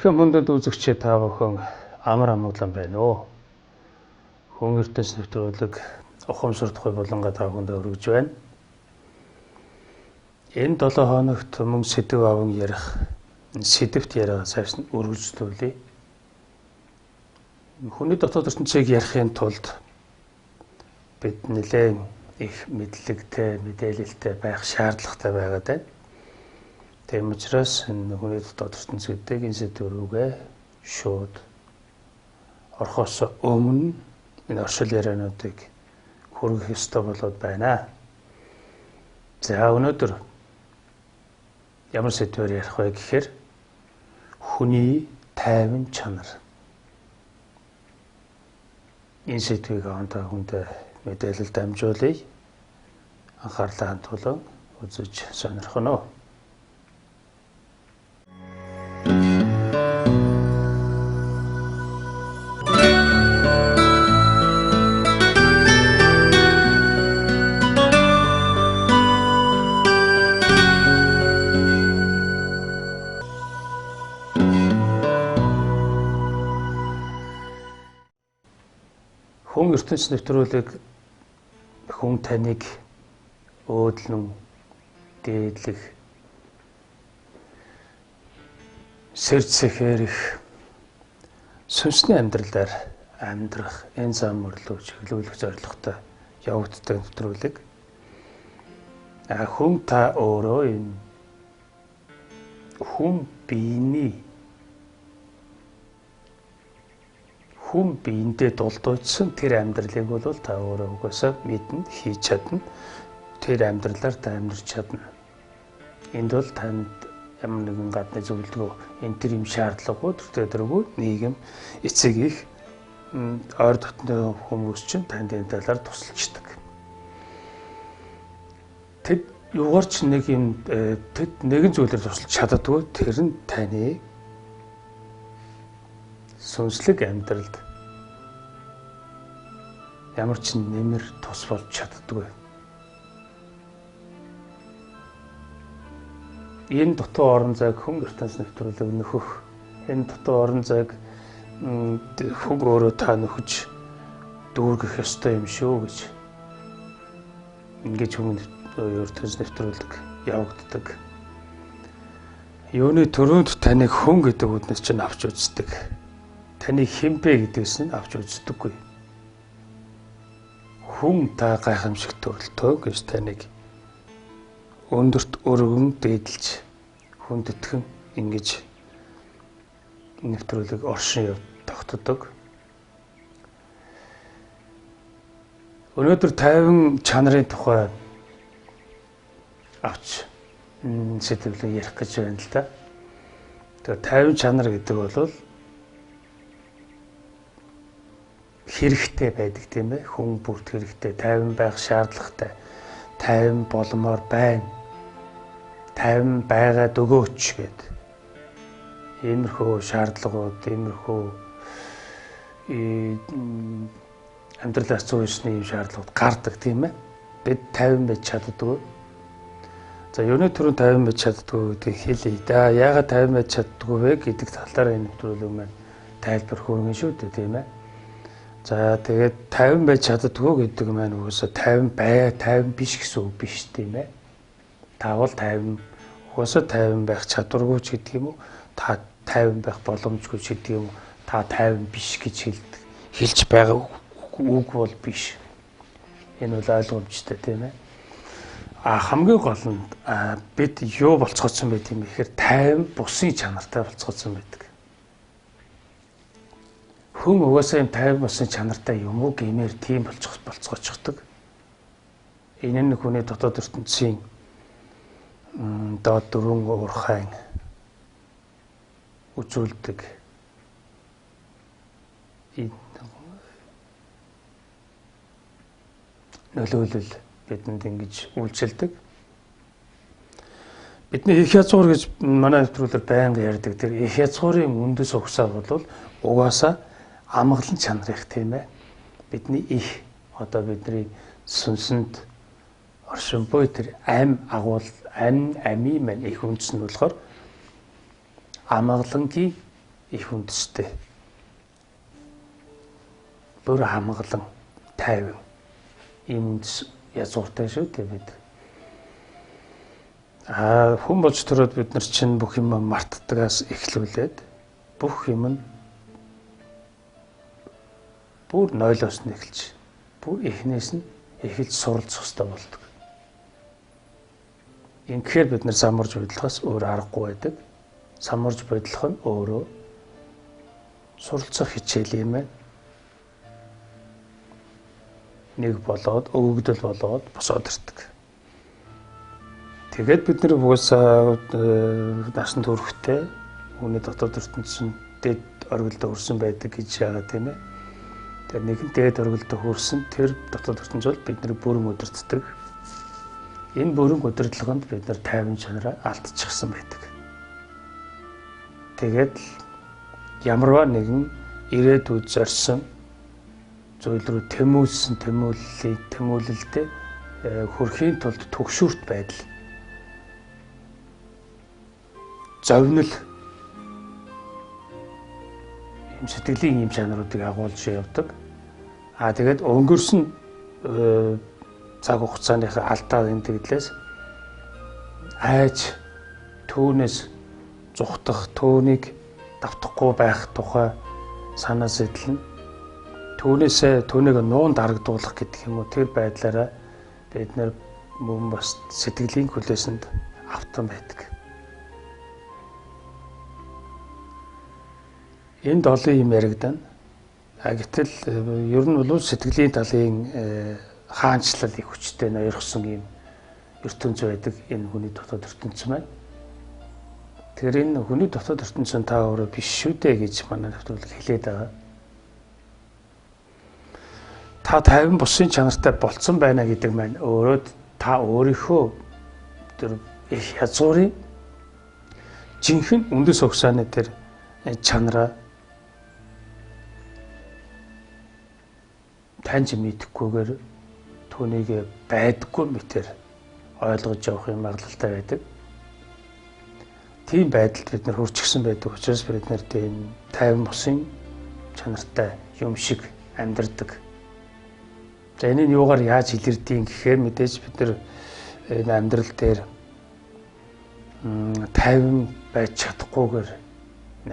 Эрхэм хүндэт үзэгчид та бүхэн амар амгалан байна уу? Хүн ертөнц нэвтрүүлэг ухамсардахгүй болонгаа та бүхэнд өргөж байна. Энэ 7 хоногт мөн сэдв аван ярих сэдвт яриа цааш нь өргөжлүүлье. Хүний дотоод ертөнцийг ярихын тулд бид нэлээд их мэдлэгтэй, мэдээлэлтэй байх шаардлагатай байгаад байна. Тийм учраас энэ хүний дотоод ертөнц гэдэг энэ сэдв рүүгээ шууд орохоос өмнө энэ оршил яриануудыг хүргэх ёстой болоод байна. За өнөөдөр ямар сэдвээр ярих вэ гэхээр хүний тайван чанар. Энэ сэдвийг онтой хүндээ мэдээлэл дамжуулъя. Анхаарлаа хандуулан үзэж сонирхно уу? Хүн ертөнц нэвтрүүлэг хүн таныг өөдлөн дээдлэх сэрцэхэрэх сүнсний амьдралаар амьдрах энэ зам мөрлөө чиглүүлэх зорилготой явагддаг нэвтрүүлэг. Хүн та өөрөө энэ хүн биендээ дулдуйчсан тэр амьдралыг бол та өөрөө угаасаа мэднэ, хийж чадна. Тэр амьдралаар та амьдарч чадна. Энд бол танд ямар нэгэн гадны зөвлөгөө энэ төр юм шаардлагагүй төртөдөргүй нийгэм эцэг их ойр дотны хүмүүс чинь танд энэ талаар тусалчдаг. Тэд юугаар ч нэг юм тэд нэгэн зүйлээр тусалж чаддаггүй тэр нь таны сүнслэг амьдралд ямар ч нэмэр тус болж чаддаггүй. Энэ дутуу орон зайг хүн ертөнц нэвтрүүлэг нөхөх. Энэ дутуу орон зайг хүн өөрөө та нөхөж дүүргэх ёстой юм шүү гэж ингэж хүн ертөнц нэвтрүүлэг явагддаг. Юуны төрөнд таныг хүн гэдэг үднэс чинь авч үздэг. Таны хинбэ гэдгээс нь авч үздэггүй. Хүн та гайхамшигт төрөлтөө гэж таныг өндөрт өргөн дээдлж хүндэтгэн ингэж нэвтрүүлэг оршин тогтдог. Өнөөдөр тайван чанарын тухай авч сэдвээр ярих гэж байна л да. Тэгэхээр тайван чанар гэдэг бол хэрэгтэй байдаг тийм ээ. Хүн бүрт хэрэгтэй, тайван байх шаардлагатай, тайван болмоор байна. Тайван байгаад өгөөч гэдэг. Иймэрхүү шаардлагууд, иймэрхүү амьдралаас зүйсний юм шаардлагууд гардаг тийм ээ. Бид тайван байж чаддаггүй. За юуны төрөнд тайван байж чаддаггүй гэдгийг хэлье да. Яагаад тайван байж чаддаггүй вэ гэдэг талаараа энэ нэвтрүүлэг маань тайлбар хүргэн шүү дээ тийм ээ. За тэгээд тайван байж чаддаггүй гэдэг маань угаасаа тайван биш гэсэн үг биш тийм ээ. Таавал угаасаа тайван байх чадваргүй ч гэдэг юм уу? Та тайван байх боломжгүй ч гэдэг юм уу? Та тайван биш гэж хэлж байгаа үг бол биш. Энэ бол ойлгомжтой тийм ээ. Хамгийн гол нь бид юу болцгооцсон байт юм гэхээр тайван бусын чанартай болцгооцсон байдаг. Хүн угаасаа юм тайван бусын чанартай юм уу гэмээр тийм болцгоочдөг. Энэ нь хүний дотоод ертөнцийн доод дөрвөн уурхайн үзүүлдэг нөлөөлөл бидэнд ингэж үйлчилдэг. Бидний их язгуур гэж манай нэвтрүүлгээр байнга ярьдаг. Тэр их язгуурын үндэс угсаа бол угаасаа амгалан чанар их тийм ээ. Бидний их одоо бидний сүнсэнд оршин буй тэр ами маань их үндэс нь болохоор амгалангийн их үндэстэй. Бүр хамглан тайван ийм үндэс язгууртай шүү дээ бид. Хүн болж төрөөд бид нар чинь бүх юм мартдагаас эхлүүлээд бүх юм нь бүр нойлоос нь эхэлж, бүр эхнээс нь эхэлж суралцах хэрэгтэй болдог. Инхээр бид нар самурж бодлохоос өөр аргагүй байдаг. Самурж бодлох нь өөрөө суралцах хичээл юм байна. Нэг болоод, өгөгдөл болоод босоод ирдэг. Тэгээд бид нар угаасаа насан турштай хүний дотоод ертөнцийн дэд оргилдо хүрсэн байдаг гэж яагаад тийм ээ. Тэгээд нэгэн дээд оргилдо хүрсэн тэр дотоод ертөнц бол бидний бүрэн удирддаг. Энэ бүрэн удирдлаганд бид нар тайван чанараа алдчихсан байдаг. Тэгээд ямарваа нэгэн ирээдүйд зорьсон зүйл рүү тэмүүлэлтэй хүрэхийн тулд түгшүүрт байдал, зовнил, ийм сэтгэлийн ийм чанаруудыг агуулж явдаг. Тэгээд өнгөрсөн цаг хугацааныхаа алдаа гэмтгэлээс айж түүнээс зүхтах, түүнийг давтахгүй байх тухай санаа сэтэл нь түүнийг нуун дарагдуулах гэдэг юм уу, тэр байдлаараа бид нэр мөн бас сэтгэлийн хүлээсэнд автан байдаг. Энэ долын юм яригдан. Гэтэл ер нь бол сэтгэлийн талын хаанчлал их хүчтэй ноёрхсон юм ертөнц байдаг энэ хүний дотоод ертөнц маань. Тэгэхээр энэ хүний дотоод ертөнцийн та өөрөө биш шүү дээ гэж манай нэвтрүүлэг хэлээд байгаа. Та 50 бусын чанартай болцсон байна гэдэг маань өөрөө та өөрийнхөө тэр их язгуурын жинхэнэ үндэс угсааны тэр чанараа таньж мэдэхгүйгээр түүнийг байдаггүй мэтэр ойлгож явах юм магадлалтай байдаг. Тийм байдалд бид нар хүрчихсэн байдаг учраас бид нар тийм 50 бусын чанартай юм шиг амьдардаг. За энэ нь юугаар яаж илэрдгийг гэхээр мэдээж бид нар энэ амьдрал дээр 50 байж чадахгүйгээр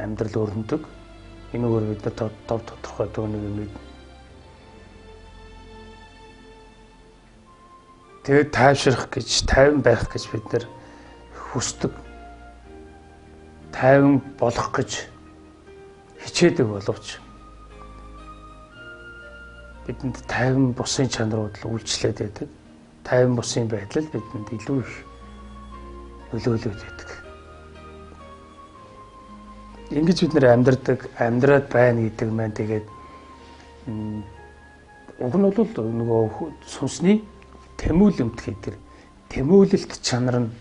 амьдрал өрнөдөг. Энэгээр бид нар тов тодорхой төгөөнийг мэднэ. Тэгээд тайвшрах гэж, 50 байх гэж бид нар хүсдэг. 50 болох гэж хичээдэг боловч бидэнд 50 бусын чанарууд л үйлчлээд байдаг. 50 бусын байдал бидэнд илүү их нөлөөлөд байдаг. Ингэж бид нэр амьдраад байна гэдэг маань тэгээд уг нь бол нөгөө сүнсний тэмүүлэмт гэдэг. Тэмүүлэлт чанар нь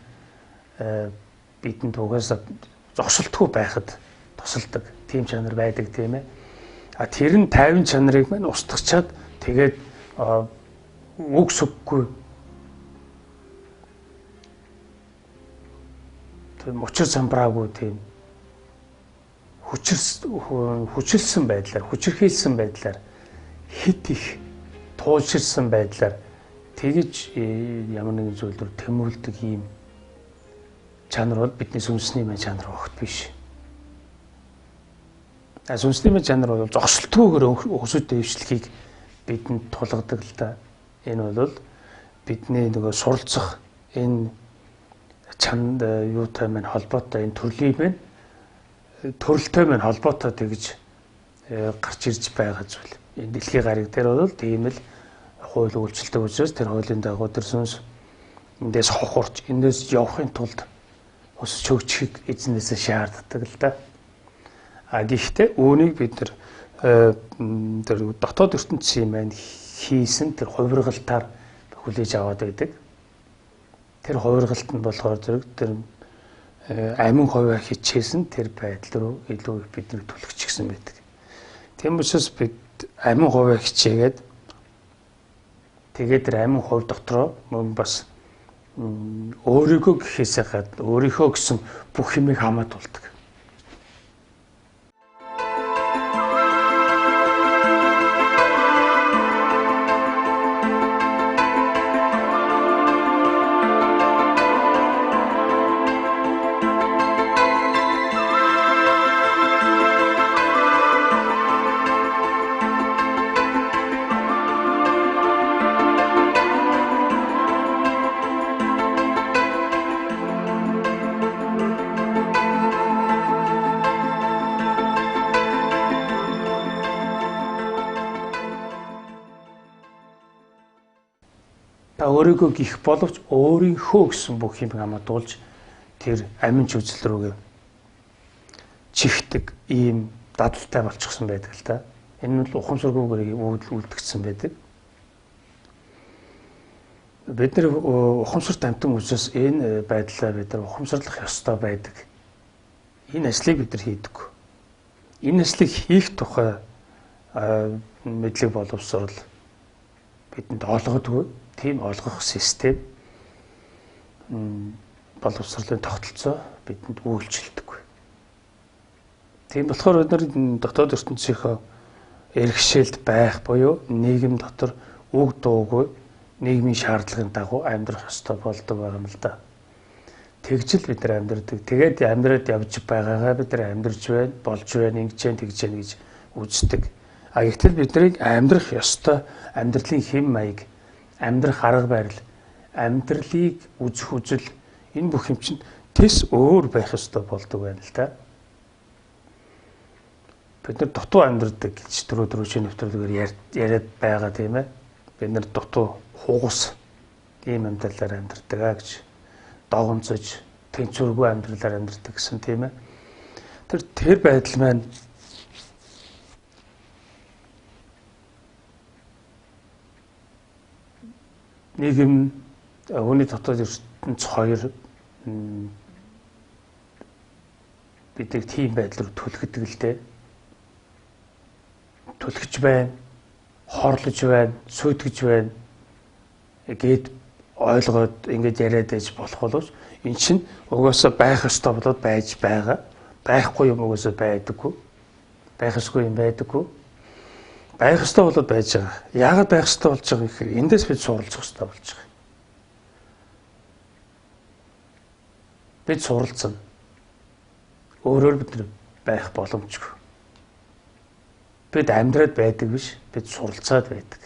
бидэнд угаасаа зогсолтгүй байхад тусалдаг. Тийм чанар байдаг тийм ээ. Тэр нь 50 чанарыг маань устгачаад тэгээд үг сүггүй тийм учир замбраагүй тийм хүчилсэн байдлаар, хүчирхийлсэн байдлаар хит их тууширсан байдлаар тэгж ямар нэгэн зүйл рүү тэмүүлдэг ийм чанар бол бидний сүнсний мань чанар багт биш. Сүнсний мань чанар бол зогсолтгүйгээр өсөд дэвшлэхийг бидэнд тулгадаг л да. Энэ бол бидний нөгөө суралцах энэ чанд юутай мань холбоотой, энэ төрлийн мань төрөлтэй мань холбоотой тэгж гарч ирж байгаа зүйл. Энэ дэлхийн гариг дээр бол тийм л хууль үйлчлдэг учраас тэр хуулийн дагуу тэр сүнс эндээс хохорч, эндээс явахын тулд өсөж хөгжихийг эзнээсээ шаарддаг л да. Гэхдээ үүнийг бид нар тэр дотоод ертөнцийн маань хийсэн тэр хувиргалтаар хүлээж аваад байдаг. Тэр хувиргалт нь болохоор зэрэг тэр амин хувиа хичээсэн тэр байдал руу илүү бидний түлхчихсэн байдаг. Тийм учраас бид амин хувиа хичээгээд тэгээд тэр амин хувь дотроо мөн бас өөрийгөө гэхээсээ гадна өөрийнхөө гэсэн бүх юмыг хамаатуулдаг. өөрийгөө гих боловч өөрийнхөө гэсэн бүх юм хамгаалж тэр амин жүжил рүүгээ чихдэг ийм дадалтай болчихсон байдаг л да. Энэ нь ухамсаргүйгээр үлдгэсэн байдаг. Бид нэр ухамсарт амтан учраас энэ байдлаа бид нар ухамсарлах ёстой байдаг. Энэ ажлыг бид нар хийдэг. Энэ ажлыг хийх тухай мэдлэг боловсрол бидэнд олгодгүй. Тийм олгох систем боловсролын тогтолцоо бидэнд үйлчилдэг. Тийм болохоор бид нар дотоод ертөнцийнхөө эрхшээлд байх буюу нийгэм дотор үг дуугүй нийгмийн шаардлагын дагуу амьдрах ёстой болдог юм л да. Тэгжил бид нар амьдардаг. Тэгээд амьдраад явж байгаагаа бид нар амьдарч байна, болж байна, ингэж जैन тэгж जैन гэж үздэг. А гэтэл бидний амьдрах ёстой амьдралын хэм маяг, амьдрах арга барил, амьдралыг үзэх үзэл энэ бүх юм чинь тэс өөр байх ёстой болдог байна л да. Бид нар дутуу амьдардаг гэж түрүү шинэ нэвтрүүлгээр яриад байгаа тийм ээ. Бид нар дутуу хугас ийм амьдралаар амьдардаг аа гэж догонцож тэнцвэргүй амьдралаар амьдардаг гэсэн тийм ээ. Тэр байдал маань нийгэм хүний дотоод ертөнц хоёр бидийг тийм байдлаар түлхдэг л дээ. Түлхэж байна, хорлож байна, сүйтгэж байна гэд ойлгоод ингэж яриад байж болох боловч эн чинь угаасаа байх ёстой болоод байж байгаа. Байхгүй юм угаасаа байдаггүй. Байх ёсгүй юм байдаггүй. Байх ёстой болоод байж байгаа. Яагаад байх ёстой болж байгаа гэхээр эндээс бид суралцах ёстой болж байгаа. Бид суралцсан. Өөрөөр бид байх боломжгүй. Бид амьдраад байдаг биш, бид суралцаад байдаг.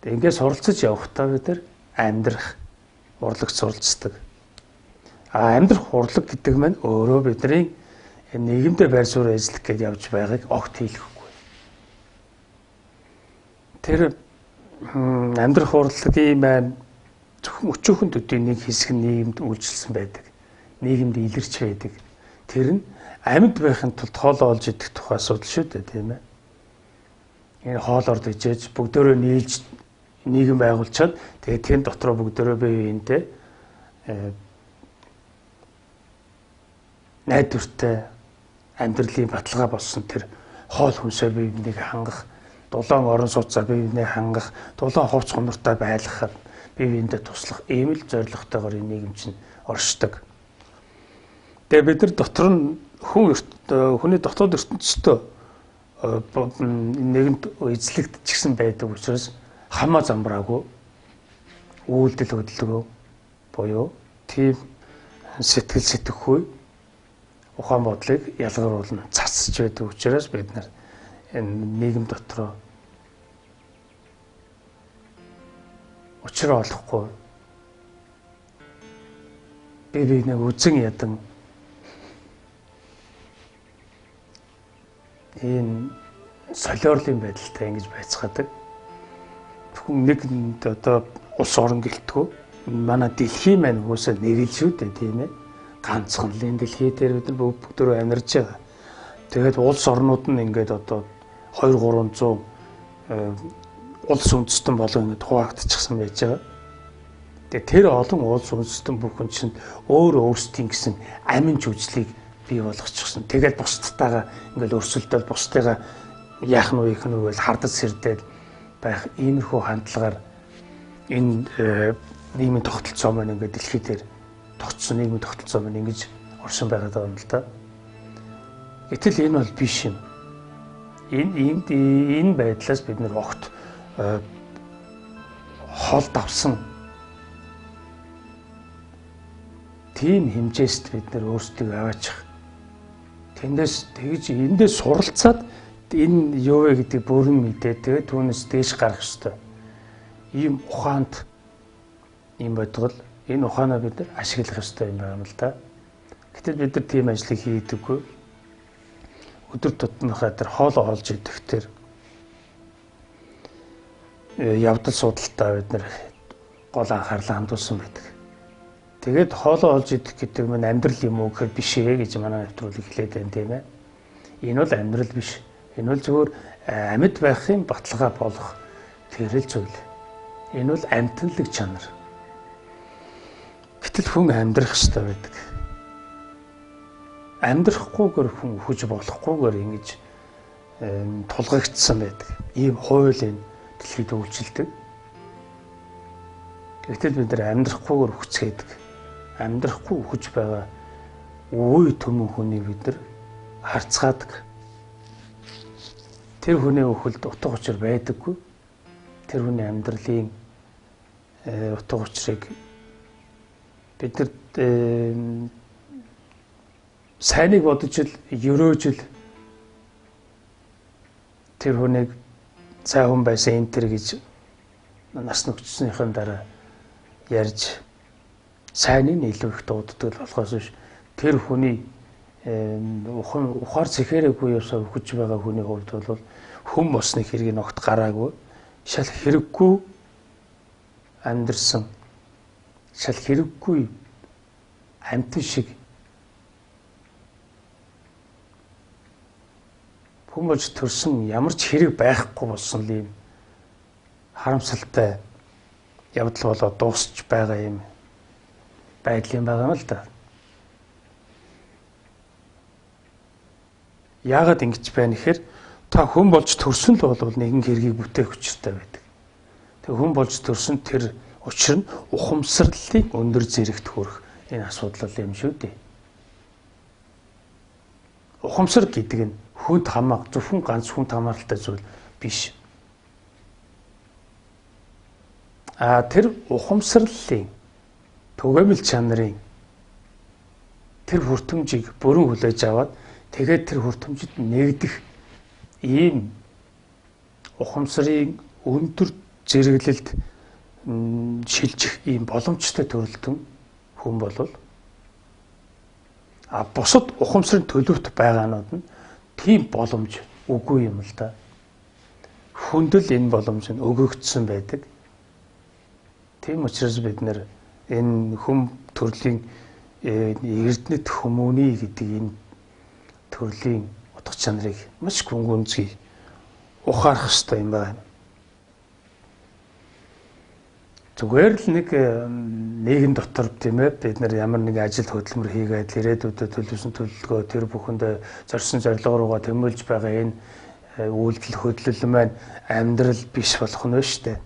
Ингээд суралцаж явахдаа бид нар амьдрах урлагт суралцдаг. Амьдрах урлаг гэдэг маань өөрөө бидний нийгэмдээ байр суурь ажиллах гэж явж байгааг огт хийлгэхгүй. Тэр амьдрах урлагийн маань зөвхөн өчүүхэн төдийн нэг хэсэг нь нийгэмд үйлчилсэн байдаг. Нийгэмд илэрч байдаг. Тэр нь амьд байхын тулд хоол олж идэх тухай асуудал шүү дээ, тийм ээ. Энэ хоолорд ижээж бүгдөө нийлж нийгэм байгуулчаад тэгээд тэр дотроо бүгдөө бие биентэй найдвартай амьдралын баталгаа болсон тэр хоол хүнсээ бие биенийг хангах, дулаан орон сууцаар бие биенээ хангах, дулаан хувц хонортой байлгахад бие биендээ туслах ийм л зорилготойгоор энэ нийгэм чинь оршдог. Тэгээд бид нар дотор нь хүний дотоод ертөнцийн нэгэнт эзлэгдчихсэн байдаг учраас хамаа замбраагүй үйлдэл хөдөлгөөн буюу тийм сэтгэл сэтгэхүй ухаан бодлыг ялгаруулна цацж байдаг учраас бид нар энэ нийгэм дотроо учраа олохгүй бие биенээ үзэн ядан энэ солиорлын байдалтай ингэж байцгаадаг. Хүн нэг одоо улс орон гэлтгүү манай дэлхий маань хүмүүсээ нэрэл шүү дээ тийм ээ. Ганцхан л энэ дэлхий дээр бид нар бүгдөө амьдарч байгаа. Тэгээд улс орнууд нь ингээд одоо 200-300 улс үндэстэн болон ингээд хуваагдчихсан байж байгаа. Тэгээд тэр олон улс үндэстэн бүхэн чинь өөрсдийн гэсэн амин жүжлийг бий болгочихсон. Тэгээд бусдтайгаа ингээл өрсөлдөөл бусдыгаа яах нь вэ гэж хардаж сэрдээд байх иймэрхүү хандлагаар энэ нийгмийн тогтолцоо маань ингээд дэлхий дээр тогтсон нийгмийн тогтолцоо маань ингэж оршин байгаад байгаа юм л да. Гэтэл энэ бол биш юм. Энэ байдлаас бид нэр огт хол давсан тийм хэмжээст бид нэр өөрсдөө аваачих. Тэндээс тэгж эндээс суралцаад энэ юу вэ гэдэг бүрэн мэдээ тэгээд түүнээс дээш гарах ёстой. Ийм ухаанд ийм бодгол энэ ухаанаа бид нар ашиглах ёстой юм байна л да. Гэтэл бид нар тийм ажлыг хийдэггүй. Өдөр тутмынхаа тэр хоол олж идэх тэр явдал судалтаа бид нэр гол анхаарлаа хандуулсан байдаг. Тэгээд хоолоо олж идэх гэдэг нь амьдрал юм уу гэхээр биш ээ гэж манай нэвтрүүлэг хэлээд байна тийм ээ. Энэ бол амьдрал биш. Энэ бол зөвхөн амьд байхын баталгаа болох тэрэл зүйл. Энэ бол амьтанлаг чанар. Гэтэл хүн амьдрах ёстой байдаг. Амьдрахгүйгээр хүн хүж болохгүйгээр ингэж тулгагдсан байдаг. Ийм хууль энэ дэлхийд үйлчилдэг. Гэтэл бид нар амьдрахгүйгээр хүчээдэг. Амьдрахгүй хүч байгаа үе төмөн хүнийг бид нар харцгаадаг. Тэр хүний өхөлд утга учир байдаггүй. Тэр хүний амьдралын утга учирыг бид нар сайныг бодож л ерөөж л тэр хүнийг цай хүн байсан энэ төр гэж нас нөхцснийхэн дараа ярьж сайныг илүү их дууддаг болохоос биш тэр хүний ухаар цэхэрэггүй явсаар хүч байгаа хүний хувьд бол хүм босны хэргийг огт гараагүй шал хэрэггүй амьдрсан шал хэрэггүй амьтан шиг хүмүүс төрсөн ямар ч хэрэг байхгүй болсон юм харамсалтай явдал болоод дуусч байгаа юм байдал юм байгаа юм л да. Яагаад ингэж байна гэхээр та хүн болж төрсөн л бол нэгэн хэргийг бүтээх учиртай байдаг. Тэг хүн болж төрсөн тэр учир нь ухамсарлын өндөр зэрэгт хүрэх энэ асуудал юм шүү дээ. Ухамсар гэдэг нь хүнд зөвхөн ганц хүнд хамааралтай зүйл биш. Тэр ухамсарлын түгээмэл чанарын тэр хүртэмжийг бүрэн хүлээж аваад тэгээд тэр хүртэмжид нэгдэх ийм ухамсарын өндөр зэрэглэлд шилжих ийм боломжтой төрөлтөн хүн болвол бусад ухамсарын төлөвт байгаанууд нь тийм боломж үгүй юм л да. Хүндэл энэ боломж нь өгөгдсөн байдаг. Тийм учраас бид нэр энэ хүм төрлийн эрдэнэт хүмүүний гэдэг энэ төрлийн утга чанарыг маш гүнзгий ухаарах хэрэгтэй юм байна. Зүгээр л нэг нийгэм дотор тийм ээ бид нар ямар нэг ажил хөдөлмөр хийгээд ирээдүйдээ төлөвсөн төлөвлөгөө тэр бүхэндээ зорьсон зорилго руугаа тэмүүлж байгаа энэ үйлдэл хөдлөл маань амьдрал биш болох нь шүү дээ.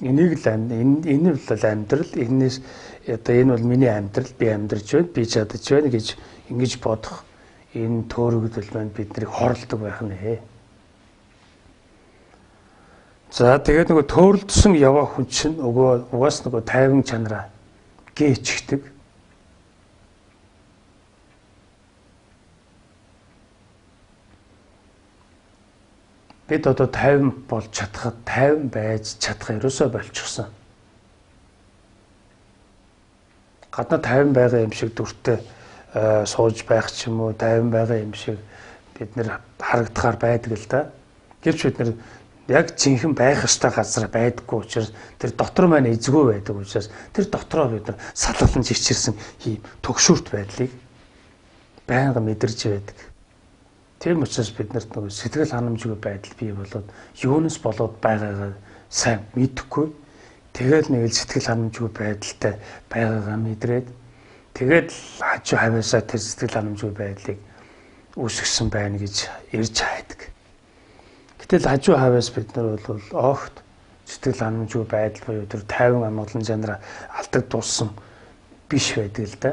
Энийг л энэ бол амьдрал энэс одоо энэ бол миний амьдрал би амьдарч байна би чадаж байна гэж ингэж бодох энэ төөрөгдөл маань биднийг хорлдог байх нэ. За тэгээд нөгөө төөрөлдсөн яваа хүн чинь угаас нөгөө тайван чанараа гээчгдэг. Бид одоо тайван болж чадхад тайван байж чадах ерөөсөө болчихсон. Гадна тайван байгаа юм шиг дүртэй сууж байх ч юм уу тайван байгаа юм шиг бид нэр харагдахаар байдаг л да. Гэвч бид нэр яг жинхэнэ байх ёстой газар байдаггүй учраас тэр дотор маань эзгүй байдаг учраас тэр дотроо бид нар салгалан жичирсэн ийм төгшүүрт байдлыг байнга мэдэрж байдаг. Тийм учраас бид нарт нөгөө сэтгэл ханамжгүй байдал бий болоод юунаас болоод байгаагаа сайн мэдэхгүй тэгэл нэг л сэтгэл ханамжгүй байдалтай байгаагаа мэдрээд тэгээд хажуу хавьяасаа тэр сэтгэл ханамжгүй байдлыг үүсгэсэн байна гэж ирж хайдаг. Гэтэл хажуу хавьяас бид нар бол огт сэтгэл ханамжгүй байдал буюу тэр тайван амгалан чанараа алдагдуулсан биш байдаг л да.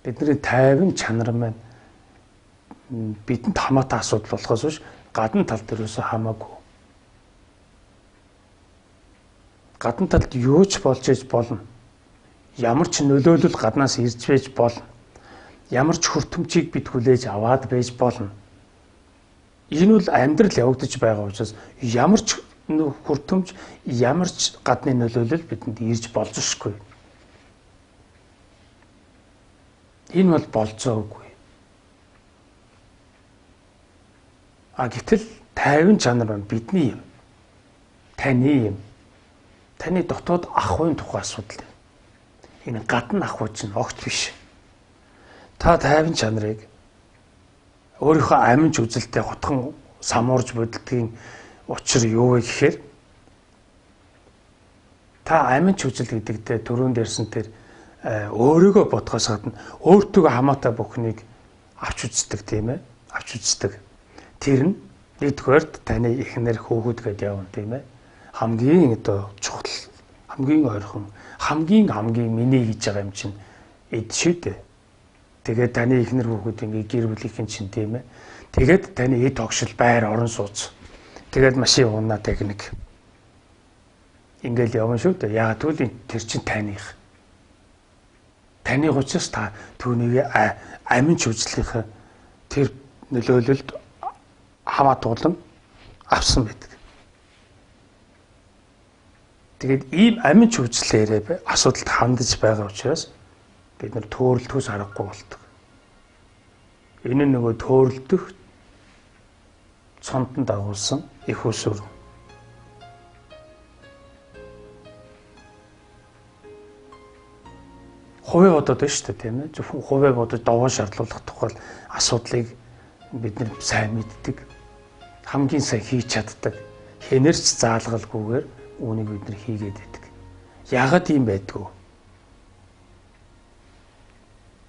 бидний тайван чанар маань бидэнд хамаатай асуудал болохоос биш гадна тал дээрээс хамаагүй. Гадна талд юу ч болж иж болно. Ямар ч нөлөөлөл гаднаас ирж байж болно. Ямар ч хүртэмжийг бид хүлээж аваад байж болно. Энэ бол амьдрал явагдаж байгаа учраас ямар ч хүртэмж, ямар ч гадны нөлөөлөл бидэнд ирж болзошгүй. Энэ бол болзоогүй. Гэтэл тайван чанар нь бидний юм. Таны юм. Таны дотоод ахуйн тухай асуудал юм. Энэ гадна ахуй чинь огт биш. Та тайван чанарыг өөрийнхөө аминч үзэлтэй хотхон самуурж бодолтгийн учир юу вэ гэхээр та аминч үзэл гэдэгтээ түрүүн дээрсэн тэр өөрийгөө бодхоос гадна өөртөө хамаатай бүхнийг авч үздэг тийм ээ. Авч үздэг. Тэр нь нэгдүгээрт таны эхнэр хөөгд гэдээ явна тийм ээ. Хамгийн одоо чухал, хамгийн ойрхон, хамгийн миний гэж байгаа юм чинь эд шүү дээ. Тэгээд таны эхнэр хүүхэд ингээ гэр бүлийн чинь тийм ээ. Тэгээд таны эд тогшил байр орон сууц. Тэгээд машин унаа техник. Ингээл явна шүү дээ. Яагаад гэвэл тэр чинь таних. Таны учраас та түүнийг аминч үзлийнхээ тэр нөлөөлөлд хамаа туулан авсан байдаг. Тэгээд ийм аминч үзлээрээ асуудалд хандаж байгаа учраас бид нар төөрөлтөөс аргагүй болдог. Энэ нь нөгөө төөрөлдөх цонтон дагуулсан их усүр. Хувийн бодоод байна шүү дээ тийм ээ. Зөвхөн хувийн бодож даваа шаардлагах тухай асуудлыг бид нар сайн мэддэг. Хамгийн сайн хийж чаддаг. Хэнэрч заалгалгүйгээр үүнийг бид нар хийгээд байдаг. Яагаад ийм байдгүй?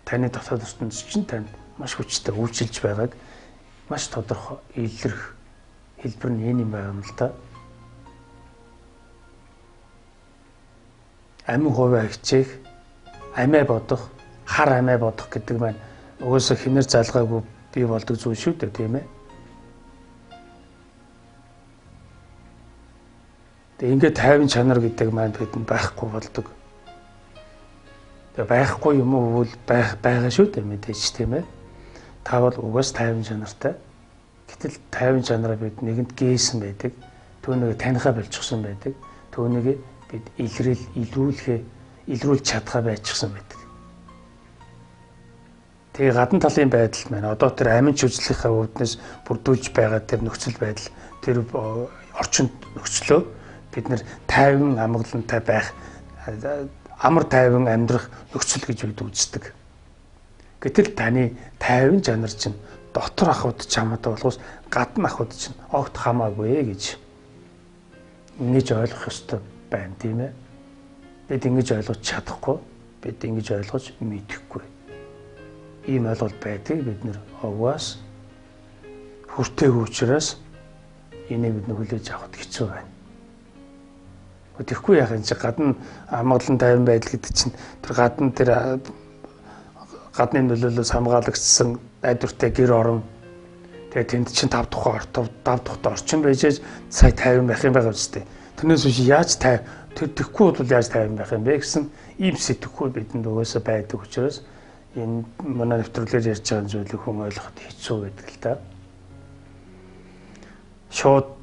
Таны дотоод ертөнц чинь танд маш хүчтэй үйлчилж байгааг маш тодорхой илэрх хэлбэр нь энэ юм байна л да. Амин хувиа хичээх, амиа бодох, хар амиа бодох гэдэг маань угаасаа хинэр залгаагүй бий болдог зүйл шүү дээ тийм ээ. Тэгээ ингээд тайван чанар гэдэг маань бидэнд байхгүй болдог. Тэгээ байхгүй юм уу байгаа шүү дээ мэдээж тийм ээ. Та бол угаас тайван чанартай. Гэтэл тайван чанараа бид нэгэнд гээсэн байдаг. Түүнийг танихаа болчихсон байдаг. Түүнийг бид илрүүлж чадхаа байчихсан байдаг. Тэгээ гадна талын байдал маань одоо тэр аминч үзлийнхээ үүднээс бүрдүүлж байгаа тэр нөхцөл байдал тэр орчинд нөхцлөө бид нэр тайван амгалантай байх амар тайван амьдрах нөхцөл гэж бид үздэг. Гэтэл таны тайван чанар чинь дотор ахуйд чамаатай болохоос гадна ахуйд чинь огт хамаагүй гэж ингэж ойлгох ёстой байна тийм ээ. Бид ингэж ойлгож чадахгүй, бид ингэж ойлгож мэдэхгүй. Ийм ойлголт байдаг бид нэр овоос хүртээг учраас энийг бид хүлээж авахд хэцүү байна. Тэгэхгүй яах юм чи гадна амгалан тайван байдал гэдэг чинь тэр гадны нөлөөлөөс хамгаалагдсан найдвартай гэр орон тэгээ тэнд чинь 5 дахь орчин байж сая тайван байх юм байгаа үстэй. Тэрнээс биш яаж тэгэхгүй бол яаж тайван байх юм бэ гэсэн ийм сэтгэхгүй бидэнд угаасаа байдаг учраас энэ манай нэвтрүүлгээр ярьж байгаа зүйлийг хүн ойлгоход хэцүү байдаг л да. Шууд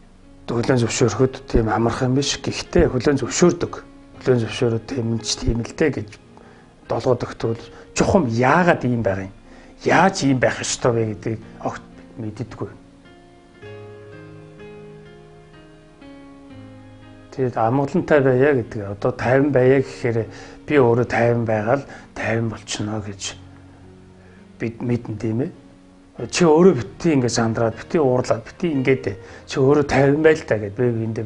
хүлээн зөвшөөрөхөд тийм амархан биш. Гэхдээ хүлээн зөвшөөрдөг. Хүлээн зөвшөөрөд тийм л дээ гэж долгоод өгтөл чухам яагаад ийм байгаа юм? Яаж ийм байх ёстой вэ гэдгийг огт мэддэггүй. Тэгээд амгалантай байя гэдэг. Одоо 50 байя гэхээр би өөрөө 50 байгаад 50 болчихно гэж бид мэдэн тийм ээ. Чи өөрөө бити ингэ сандраад бити уурлаад бити ингээд чи өөрөө 50 байл та гэд бэбиэндээ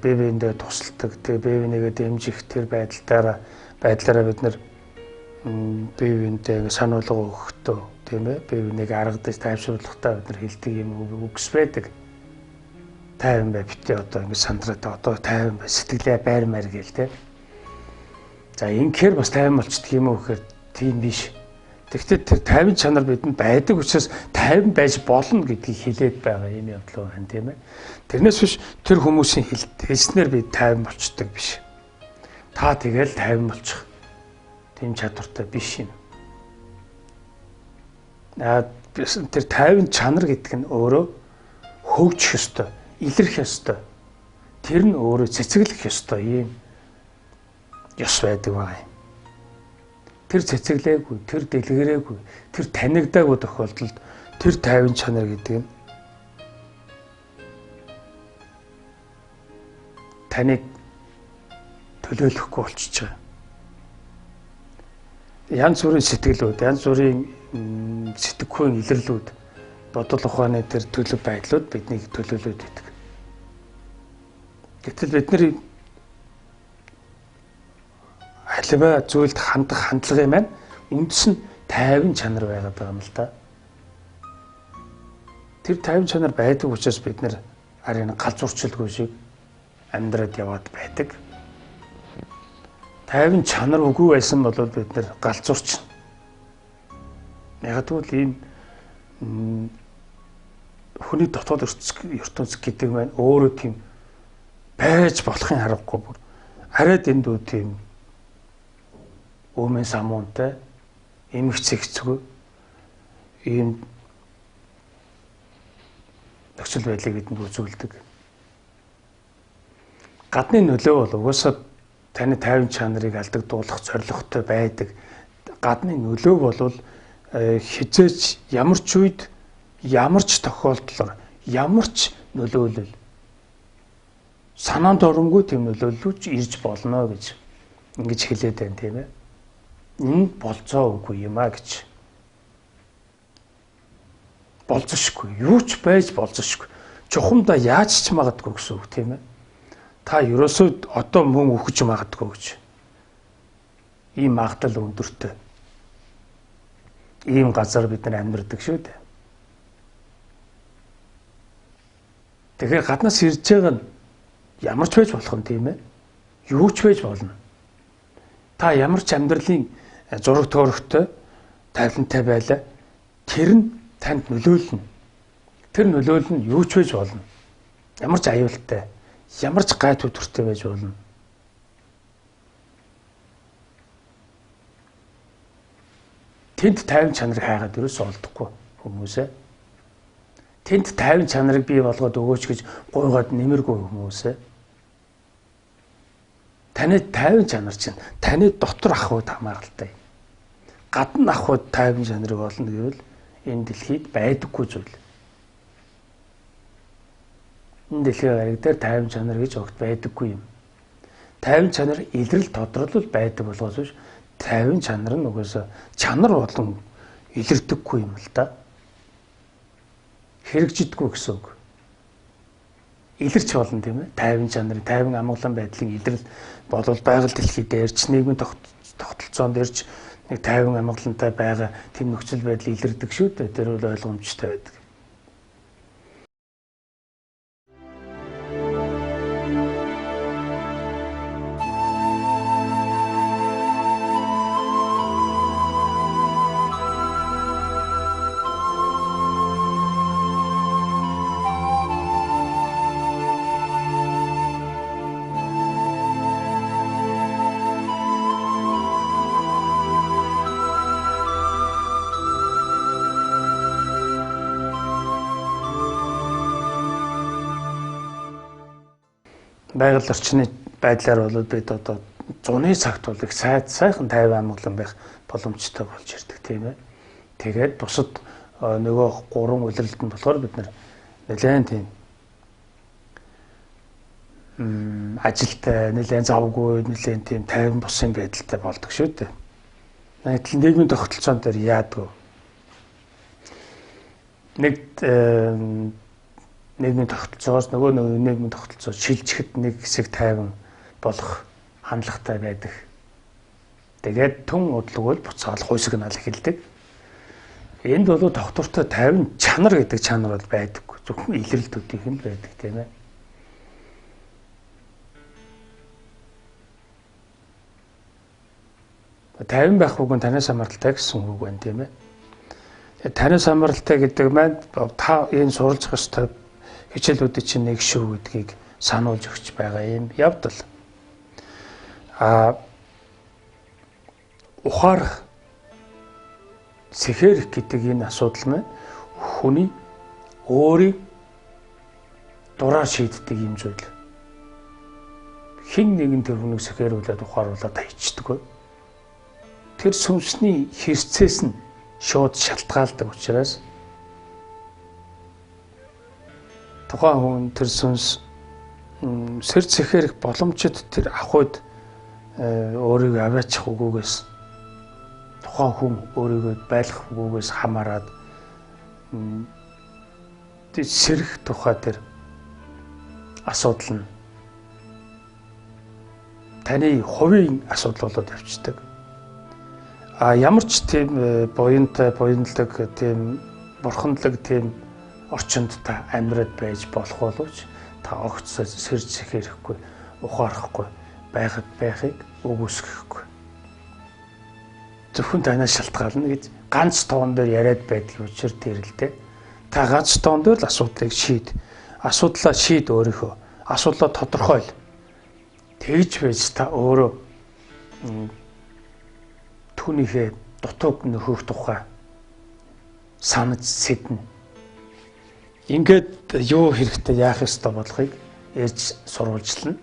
бэбиэндээ тусалдаг. Тэгээ бэбинийгээ дэмжих тэр байдлаараа бид нар бэбиэндээ сануулга өгөхдөө тийм ээ бэбинийг аргадаж тайвшруулахдаа бид нар хэлдэг юм үгс байдаг. 50 бай бити одоо ингэ сандраад одоо 50 бай сэтгэлээ байр маяг гээл тийм. За инхээр бас тайван болчихдөг юм уу гэхээр тийм биш. Тэгвэл тэр тайван чанар бидэнд байдаг учраас тайван байж болно гэдгийг хэлээд байгаа юм явдал байна тийм ээ. Тэрнээс биш тэр хүмүүсийн хэлснээр би тайван болчдөг биш. Та тэгэл тайван болчих тийм чадвартай биш юм. Тэр тайван чанар гэдэг нь өөрөө хөгжих ёстой, илэрх ёстой. Тэр нь өөрөө цэцэглэх ёстой юм ёс байдаг байна. Тэр цэцэглээгүй, тэр дэлгэрээгүй, тэр танигдаагүй тохиолдолд тэр тайван чанар гэдэг нь таныг төлөөлөхгүй болчихж байгаа. Янз бүрийн сэтгэлүүд, янз бүрийн сэтгэхүйн илэрлүүд, бодол ухааны тэр төлөв байдлууд биднийг төлөөлөд байдаг. Гэтэл бидний аливаа зүйлд хандах хандлагын маань үндэс нь тайван чанар байгаад байгаа юм л да. Тэр тайван чанар байдаг учраас бид нэр арийн галзуурчлгүй шиг амьдраад яваад байдаг. Тайван чанар үгүй байсан бол бид нэр галзуурчна. Яг тэгвэл ийм хүний дотоод ертөнц гэдэг маань өөрөө тийм байж болохын аргагүй бүр арай дэндүү тийм өмэн самуунтай эмх цэгцгүй ийм нөхцөл байдлыг бидэнд үзүүлдэг. Гадны нөлөө бол угаасаа таны тайван чанарыг алдагдуулах зорилготой байдаг. Гадны нөлөө бол хизээч ямар ч үед ямар ч тохиолдлоор ямар ч нөлөөлөл санаанд оромгүй тийм нөлөөллөж ирж болно гэж ингэж хэлээд байна тийм ээ. Энэ болцоо үгүй юм а гэж. Болцошгүй. Юу ч байж болцошгүй. Чухамдаа яаж ч магадгүй гэсэн үг тийм ээ. Та ерөөсөө одоо мөн өгч магадгүй гэж. Ийм магадлал өндөртэй. Ийм газар бид нар амьдардаг шүү дээ. Тэгэхээр гаднаас ирж байгаа нь ямар ч байж болох юм тийм ээ. Юу ч байж болно. Та ямар ч амьдралын зураг төөрөгтэй тавилантай байлаа. Тэр нь танд нөлөөлнө. Тэр нөлөөлөл нь юу ч байж болно. Ямар ч аюултай, ямар ч гай төвтөртэй байж болно. Тэнд тайван чанарыг хайгаад ерөөсөө олдохгүй хүмүүсээ. Тэнд тайван чанарыг бий болгоод өгөөч гэж гуйгаад нэмэргүй хүмүүсээ. Таны тайван чанар чинь таны дотор ахуйд хамааралтай. Гадна ахуйд тайван чанарыг олно гэвэл энэ дэлхийд байдаггүй зүйл. Энэ дэлхийн гариг дээр тайван чанар гэж огт байдаггүй юм. Тайван чанар илрэл тодорлол байдаг болгоос биш тайван чанар нь угаасаа чанар болон илэрдэггүй юм л да. Хэрэгжидэггүй гэсэн үг. Илэрч болно тийм ээ. Тайван чанарын, тайван амгалан байдлын илрэл болвол байгаль дэлхий дээрч нийгмийн тогтолцоон дээрч нэг тайван амгалантай байгаа тийм нөхцөл байдал илэрдэг шүү дээ. Тэр бол ойлгомжтой байдаг. Байгаль орчны байдлаар бол бид одоо зуны цагт бол их сайхан тайван амгалан байх боломжтой болж ирдэг тийм ээ. Тэгээд бусад нөгөө гурван улирлалд нь болохоор бид нэлээд тийм ажилтай, нэлээд завгүй, нэлээд тийм тайван бусын байдалтай болдог шүү дээ. Найдал нийгмийн тогтолцоон дээр яадаг. Нийгмийн тогтолцоогоос нөгөө нийгмийн тогтолцоо шилжихэд нэг хэсэг тайван болох хандлагатай байдаг. Тэгээд түн удлаг бол буцаал хуйсгнаал эхэлдэг. Энд бол доктортой тайван чанар гэдэг чанар бол байдаггүй. Зөвхөн илрэлтүүдийнх нь байдаг тийм ээ. 50 байх үг нь танаас амралтай гэсэн үг байна тийм ээ. Танаас амралтай гэдэг маань та энэ суралж хэвээр хичээлүүдийн чинь нэг шүү гэдгийг сануулж өгч байгаа юм явдал. Ухаарах сэхэрэх гэдэг энэ асуудал маань хүний өөрийг дураар шийддэг юм зүйл. Хэн нэгэн тэр хүнийг сэхэрүүлээд ухааруулаад хайчдаг. Тэр сүнсний хэрцээс нь шууд шалтгаалдаг учраас тухайн хүн тэр сүнс сэр сэхэрэх боломжит тэр ахуйд өөрийгөө аваачих үгүйгээс тухайн хүн өөрийгөө байлгах үгүйгээс хамаарад сэрэх тухай тэр асуудал нь таны хувийн асуудал болоод явцдаг. Ямар ч тийм буяндаг, тийм бурхандлаг, тийм орчинд та амьдраад байж болох боловч та огцсоо сэрж сэхэрэхгүй, ухаарахгүй байхыг үгүйсгэхгүй. Зөвхөн танаас шалтгаална гэж ганц тоон дээр яриад байдаг учраас тэр л дээ. Та ганц тоон дээр л асуудлыг шийд. Асуудлаа шийд өөрийнхөө. Асуудлаа тодорхойл. Тэгж байж та өөрөө түүнийхээ дутууг нөхөх тухай санаж сэднэ. Ингээд юу хэрэгтэй яах ёстой болохыг ээж сурвалжлана.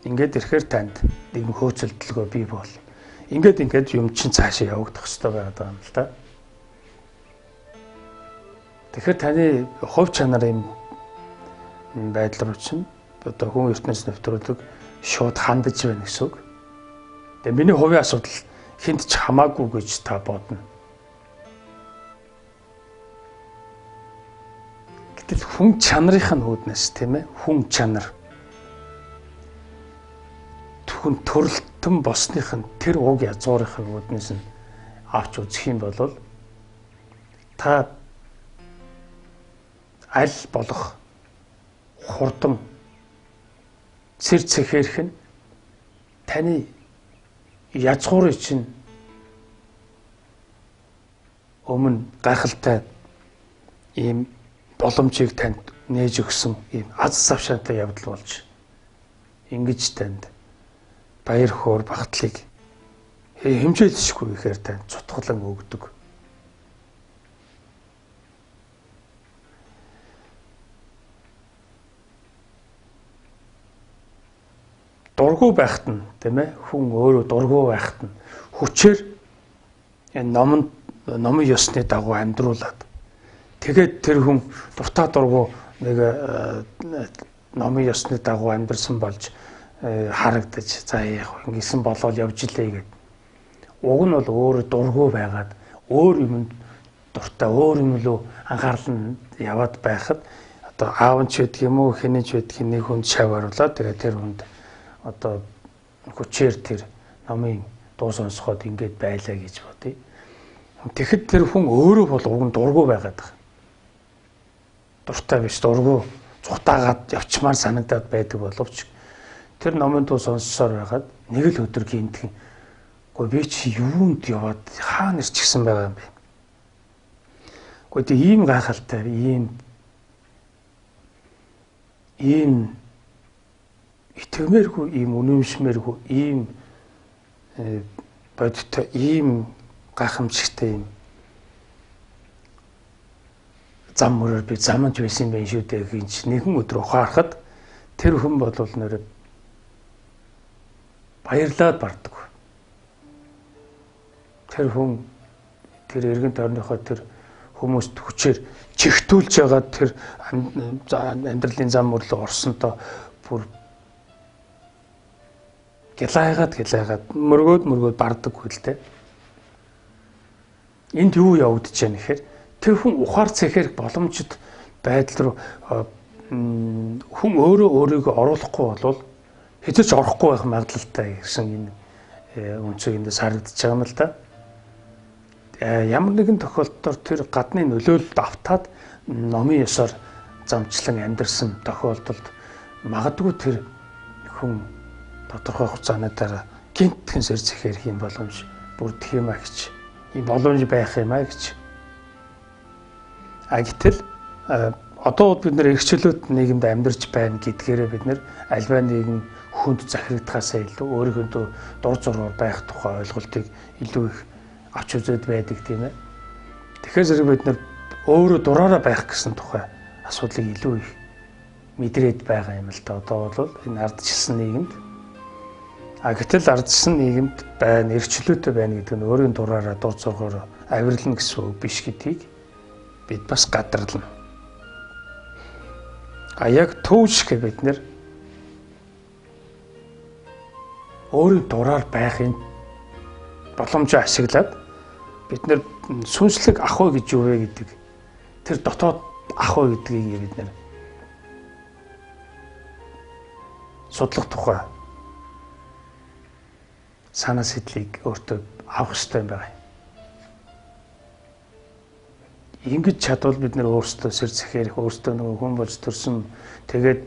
Ингээд ирэхээр танд нэг хөөцөлдөлгөө бий бол. Ингээд юм чинь цаашаа явагдах ёстой байгаа юм л да. Тэгэхээр таны хувь чанарын байдал руу чинь одоо хүн ертөнцийн нэвтрүүлэг шууд хандаж байна гэсэн үг. Тэгээ миний хувийн асуудал хинт ч хамаагүй гэж та бодно. Гэтэл хүн чанарын үүднээс тийм ээ хүн чанар хүн төрөлтөн босных нь тэр уг язгуурын үүднээс нь авч үзэх юм бол та аль болох хурдан сэр цэхэрх нь таны язгуурын чинь өмнө гайхалтай ийм боломжийг танд нээж өгсөн ийм аз завшаантай явдал болж ингэж танд баяр хөөр багтлыг хэмжээлшгүй ихээр танд цутгалан өгдөг. Дургу байхад нь тийм ээ хүн өөрөө дургу байхад нь хүчээр энэ номын ёсны дагуу амьдруулад тэгээд тэр хүн дуртай дургу нэг номын ёсны дагуу амьдрсан болж харагдаж за яг ингэсэн болоод явж илээ гэд. Уг нь бол өөрөө дургу байгаад өөр юм дуртай өөр юм лөө анхаарал нь яваад байхад одоо аав нь ч байдаг юм уу хинэж байдаг нэг хүнд шав оруулаад тэгээд тэр хүнд одоо хүчээр тэр номын дуу сонсоход ингэж байлаа гэж бодъё. Тэгэхэд тэр хүн өөрөө бол уг нь дургу байгаад байгаа. Дуртай биш дургу цухтаагаад явчмаар санагдаад байдаг боловч тэр номын дуу сонссоор байгаад нэг л өдөр гинтхэн гоо би чи юунд яваад хаана ирчихсэн байгаа юм бэ? Гоо тийм ийм гайхалтай ийм итгэмээргүй ийм үнэмшмээргүй ийм бодтой ийм гайхамшигтай ийм зам мөрөөр би замж байсан байх шүү дээ гэж нэгэн өдөр ухаарахад тэр хүн бол нэр баярлаад барддаг. Тэр хүн тэр эргэн тойрныхоо тэр хүмүүст хүчээр чигтүүлж байгаа тэр амьдралын зам мөрлөө орсонтой бүр гялайгаад мөргөөд барддаг хөл тэ. Энд юу явагдаж байна гэхээр тэр хүн ухаар цэхэрх боломжит байдал руу хүн өөрийгөө оруулахгүй болвол хэзээ ч орохгүй байх магадлалтай гэсэн энэ үнцийг эндээс харагдаж байгаа юм л да. Ямар нэгэн тохиолдолд тэр гадны нөлөөлөлд автаад номын ёсоор замчлан амьдарсан тохиолдолд магадгүй тэр хүн тодорхой хугацааны дараа гинтхэн сэр цэхэрх юм боломж бүрдэх юм а гэж. Ийм боломж байх юм а гэж. Гэтэл одоо бид нэр эрхчлөөт нийгэмд амьдарч байна гэдгээрээ бид нэр альва нэгэн хүнд захирагдахаасаа илүү өөрийнхөө дур зоргоор байх тухай ойлголтыг илүү их авч үзээд байдаг тийм ээ. Тэгэхээр зэрэг бид нэр өөрөө дураараа байх гэсэн тухай асуудлыг илүү их мэдрээд байгаа юм л да. Одоо бол энэ ардчилсан нийгэмд гэтэл ардчилсан нийгэмд байна, эрхчлөөтэй байна гэдэг нь өөрийн дураараа дур зоргоор авирлна гэсэн үг биш гэдгийг бид бас гадарлана. Яг төв шиг бид нэр өөрийн дураар байхын боломжоо ашиглаад бид нэр сүнслэг ах уу гэж юу вэ гэдэг тэр дотоод ах уу гэдгийг бид нэр судлах тухай санаа сэтлийг өөртөө авах хэрэгтэй юм байна. Ингэж чадвал бид нэр өөрсдөө сэр зэхээрх өөрсдөө нөгөө хүн болж төрсөн тэгээд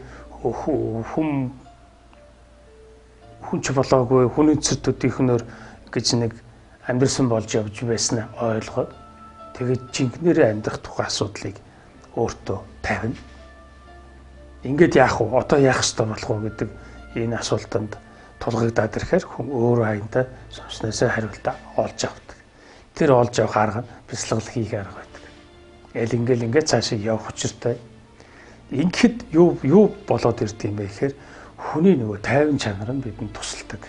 хүн ч болоогүй хүний цэртүүдийнхнэр гэж нэг амьдрсан болж явж байснаа ойлгоод тэгээд жинхнэрээ амьдрах тухай асуудлыг өөртөө тавина. Ингээд яах вэ? Одоо яах ёстой болох вэ гэдэг энэ асуултанд тулгагдаад ирэхээр хүн өөр хаянтаа сонсносоо хариултаа олж авдаг. Тэр олж авах арга нь бяцлал хийх арга байдаг. Ингээд цаашаа явах учиртай. Ингээд юу болоод ирд юм бэ гэхээр хүний нөгөө тайван чанар нь бидэнд тусалдаг.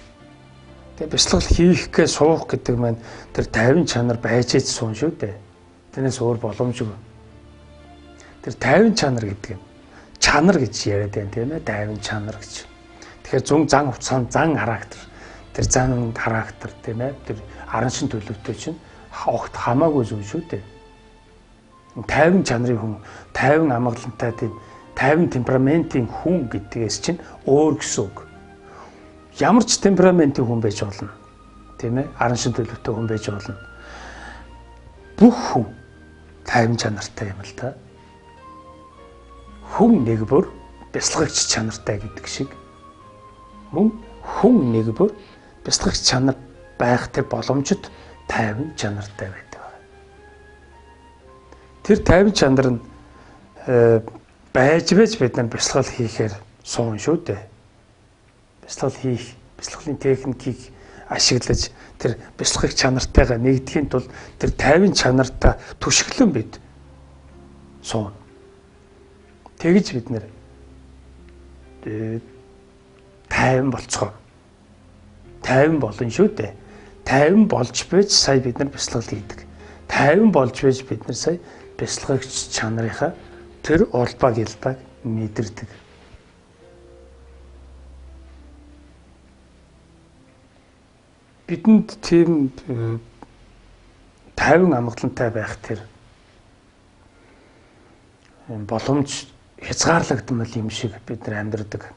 Тэгээ бяцлал хийхгээ суух гэдэг маань тэр тайван чанар байж ич суун шүү дээ. Тэрнээс өөр боломжгүй. Тэр тайван чанар гэдэг юм. Чанар гэж яриад байна тийм ээ, тайван чанар гэж. Тэгэхээр зан хуцаан зан характер. Тэр зан характер тийм ээ, тэр аран шин төлөвтэй чинь огт хамаагүй зүйл шүү дээ. Тайван чанарын хүн, тайван амгалантай тийм тайван темпераментийн хүн гэдгээс чинь өөр гэсэн үг. Ямар ч темпераментийн хүн байж болно. Тийм ээ? Аран шин төлөвтэй хүн байж болно. Бүх хүн тайван чанартай юм л та. Хүн нэг бүр бяцлагч чанартай гэдэг шиг мөн хүн нэг бүр бяцлагч чанар байх тэр боломжит тайван чанартай байдаг. Тэр тайван чанар нь байж бид нар бяцлал хийхээр суун шүү дээ. Бяцлаглын техникийг ашиглаж тэр бяцлагыг чанартайгаа нэгдэхийн тулд тэр тайван чанартаа түшиглэн бид суун. Тэгж бид нэр тайван болцгоо. Тайван болно шүү дээ. Тайван болж байж сая бид нар бяцлал хийдэг. Тайван болж байж бид нар сая бяцлагч чанарынхаа тэр улбаг ялбаг мэдэрдэг. Бидэнд тийм тайван амгалантай байх тэр боломж хязгаарлагдмал юм шиг бид нар амьдардаг.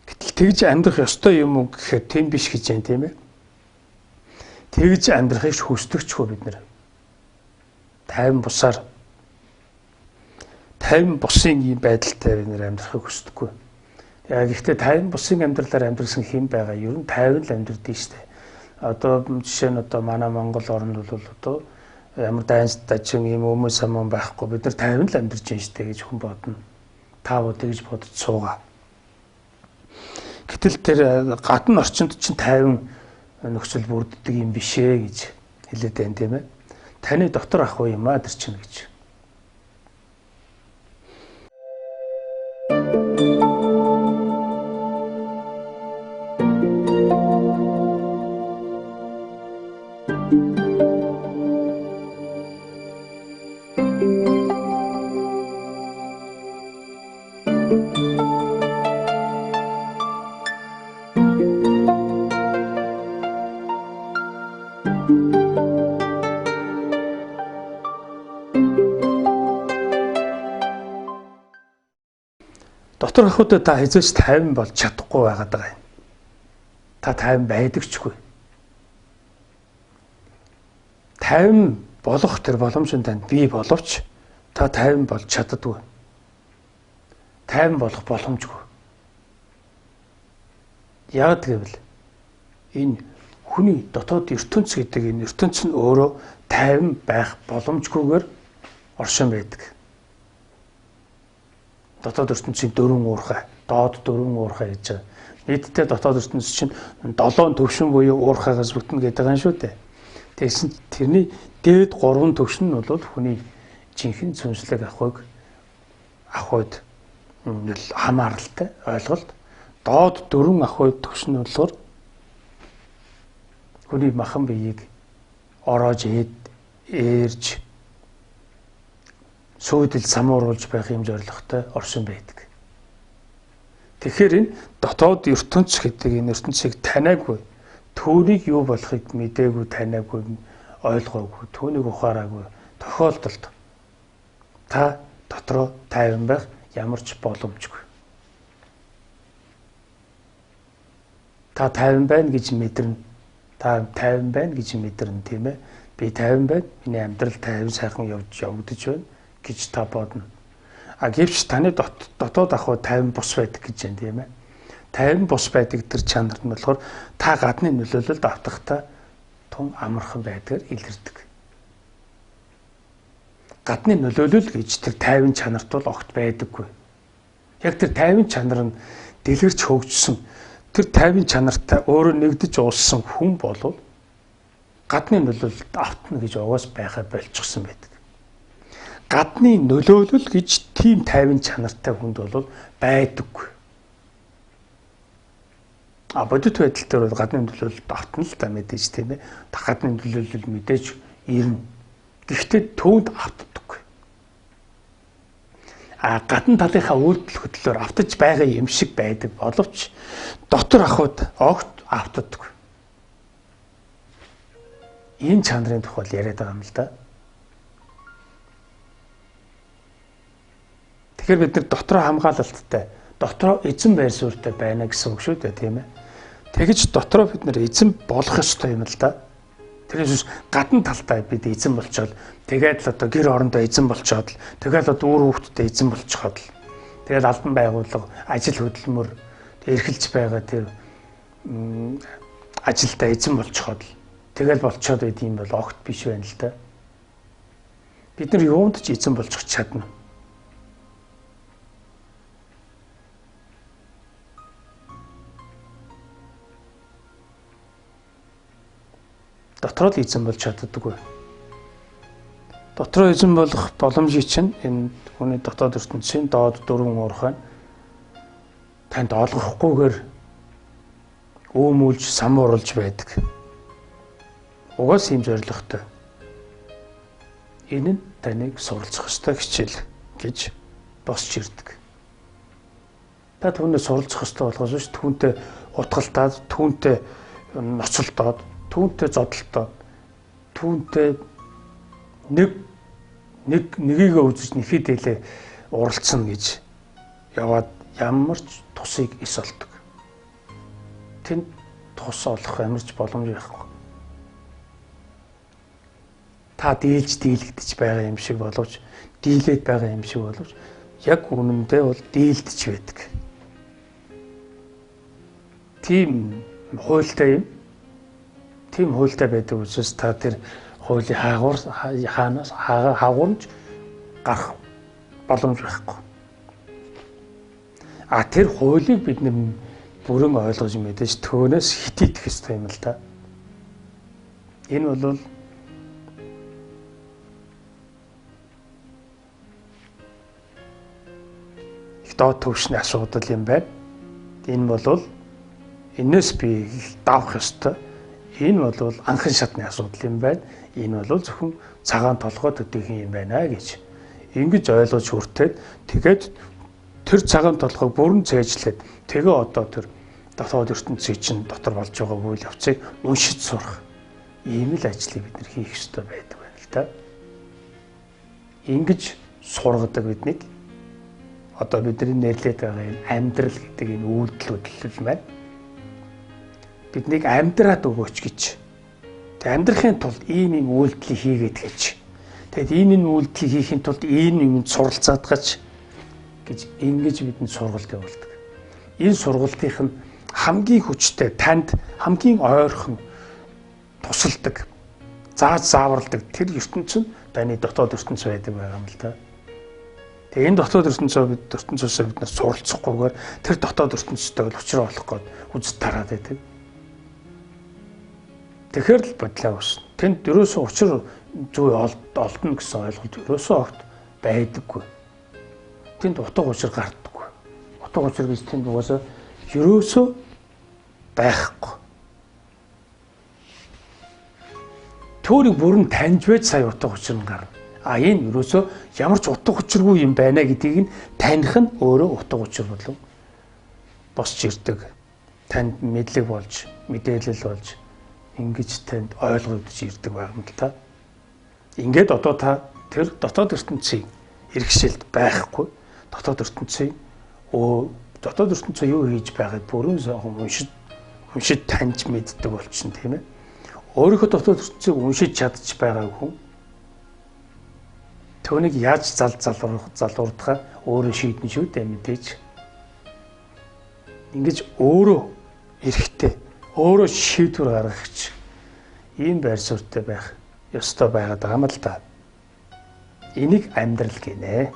Гэтэл тэгж амьдрах ёстой юм уу гэхээр тийм биш гэж байна тийм ээ. Тэгж амьдрахыг хүсдэгчгүй бид нар. Тайван бусын ийм байдалтай бид нар амьдрахыг хүсдэггүй. Гэхдээ тайван бусын амьдралаар амьдрсан хэн байгаа? Ер нь тайван л амьдрдээ шүү дээ. Одоо жишээ нь манай Монгол орнд бол одоо ямар дайнс дажин ийм өмнө самун байхгүй бид нар тайван л амьдарч байна шүү дээ гэж хүн бодно. Та бод тэгж бодож суугаа. Гэтэл тэр гадна орчинд чинь тайван нөхцөл бүрддэг юм бишээ гэж хэлээд байна тийм ээ. Таны дотор ах уу юм аа тэр чинь гэж. Дотор ахуйд та хязгаарч тайван болж чадахгүй байгаад байгаа юм. Та тайван байдагчгүй. Тайван болох тэр боломжтой танд бий боловч та тайван болж чаддаггүй. Тайван болох боломжгүй. Яг гэвэл энэ хүний дотоод ертөнц гэдэг энэ ертөнц нь өөрөө тайван байх боломжгүйгээр оршин байдаг. Дотоод ертөнцийн дөрвөн уурхай, доод дөрвөн уурхай гэж байгаа. Нийтдээ дотоод ертөнц чинь 7 төвшин буюу уурхайгаас бүтнэ гэдэг юм шүү дээ. Тэгсэн тэрний дээд 3 төвшин нь бол хүний жинхэнэ сүнслэг ахуйд хамааралтай ойлголт. Доод 4 ахуйд төвшин нь болохоор хүний махан биеийг ороож ээрж сүйдэл самууруулж байх юм зорилготой оршин байдаг. Тэгэхээр энэ дотоод ертөнц гэдэг энэ ертөнцийг танаагүй, түүнийг юу болохыг мэдээгүй, танаагүй, ойлгоогүй, түүнийг ухаараагүй тохиолдолд та дотроо тайван байх ямар ч боломжгүй. Та тайван байна гэж мэдэрнэ. Та тайван байна гэж мэдэрнэ, тийм ээ. Би тайван байна. Миний амьдрал тайван сайхан явагдаж байна гэж та бодно. Гэвч таны дотоод ахуй тайван бус байдаг гэж байна, тийм ээ. Тайван бус байдаг тэр чанар нь болохоор та гадны нөлөөлөлд автахдаа тун амархан байдгаар илэрдэг. Гадны нөлөөлөл гэж тэр тайван чанарт бол огт байдаггүй. Яг тэр тайван чанар нь дэлгэрч хөгжсөн тэр тайван чанартай өөрөө нэгдэж уулсан хүн болов гадны нөлөөлөлд автна гэж угаас байхаа болчихсон байдаг. Гадны нөлөөлөл гэж тийм тайван чанартай хүнд бол байдаггүй. Бодит байдал дээр бол гадны нөлөөлөлд автна л та мэдээж, тийм ээ. Гадны нөлөөлөл мэдээж ирнэ. Гэхдээ түүнд автдаггүй. Гадна талынхаа үйлдэл хөдлөлөөр автаж байгаа юм шиг байдаг боловч дотор ахуйд огт автдаггүй. Энэ чанарын тухай яриад байгаа юм л да. Тэгэхээр бид нар дотроо хамгаалалттай, дотроо эзэн байр суурьтай байна гэсэн үг шүү дээ, тийм ээ. Тэгэж дотроо бид нар эзэн болох ёстой юм л да. Тэрээс гадна талтай бид эзэн болчоод тэгээд л одоо гэр орондоо эзэн болчоод тэгээд одоо үр хүүхдтэй эзэн болчиход л тэгээд албан байгууллага ажил хөдөлмөр эрхэлж байгаа тэр ажилдаа эзэн болчиход л тэгээд болчоод байд юм бол огт биш байна л да. Бид нар юунд ч эзэн болчих чадна. Дотроо л эзэн болж чаддаггүй. Дотроо эзэн болох боломжийг чинь энэ хүний дотоод ертөнцийн доод 4 уурхай танд олгохгүйгээр өөмүүлж самууруулж байдаг. Угаас ийм зоригтой. Энэ нь таныг суралцах ёстой хичээл гэж босч ирдэг. Та түүнээ суралцах ёстой болохоос биш түүнтэй утгалтаад, түүнтэй ноцолдоод, түүнтэй зодолтоод, түүнтэй нэгийг үзэж нэхэд хэлээ уралцсан гэж яваад ямар ч тусыг ис олдог. Тэнд тус олох ямар ч боломж байхгүй. Та дийлэгдэж байгаа юм шиг боловч, дийлээд байгаа юм шиг боловч яг үнэндээ бол дийлдэж байдаг. Тийм хуйлтай юм. Тийм хуйлтай байдаг учраас та тэр хуулийн хаанаас хаагуурж гарах боломж байхгүй. Тэр хуулийг бид бүрэн ойлгож мэдээж төөнөөс хитийдэх ёстой юм л да. Энэ бол их доод төвшний асуудал юм байна. Энэ бол энэс би давах ёстой. Энэ бол анхан шатны асуудал юм байна. Энэ бол зөвхөн цагаан толгой төдийхөн юм байна гэж ингэж ойлгож хүртээд тэгээд тэр цагаан толгойг бүрэн цээжлээд тэгээ одоо тэр дотоод ертөнцийн чинь дотор болж байгаа үйл явцыг уншиж сурах ийм л ажлыг бид нар хийх ёстой байдаг байна л да. Ингэж сургадаг биднийг одоо бидний нэрлээд байгаа энэ амьдрал гэдэг энэ үйлдэл хөдлөл маань биднийг амьдраад өгөөч гэж. Тэг амьдрахын тулд ийм үйлдэлийг хийгээд гэж. Тэгэд ийм үйлдэлийг хийхин тулд ийм юмд суралцаад гаж гэж ингэж бидэнд сургалт явуулдаг. Энэ сургалтынх нь хамгийн хүчтэй танд хамгийн ойрхон тусалдаг, зааж зааварладаг тэр ертөнцийн таны дотоод ертөнц байдаг байгаа юм л да. Тэгээ энэ дотоод ертөнцөөсөө бид нар суралцахгүйгээр тэр дотоод ертөнцтэй учраа олох гээд үзэж тараад байдаг. Тэгэхээр л бодлоо ус. Тэнд ерөөсөө учир зүй олдно гэсэн ойлголт ерөөсөө огт байдаггүй. Тэнд утга учир гардаггүй. Утга учир гэж тэнд угаасаа ерөөсөө байхгүй. Төөрийг бүрэн таньж байж сая утга учир нь гарна. Энэ ерөөсөө ямар ч утга учиргүй юм байна гэдгийг нь таних нь өөрөө утга учир болов босч ирдэг. Танд мэдлэг болж, мэдээлэл болж ингэж танд ойлгогдож ирдэг байгаа юм л та. Ингээд одоо та тэр дотоод ертөнцийн иргэшилд байхгүй. Дотоод ертөнцийн дотоод ертөнцөө юу хийж байгааг бүрэн уншиж таньж мэддэг болчихно тийм ээ. Өөрийнхөө дотоод ертөнцийг уншиж чадчих байгаа хүн түүнийг яаж залуурдахаа өөрөө шийдэн шүү дээ мэдээж. Ингэж өөрөө эрэхтэй, өөрөө шийдвэр гаргагч ийм байр суурьтай байх ёстой байгаад байгаа юм л да. Энийг амьдрал гинэ.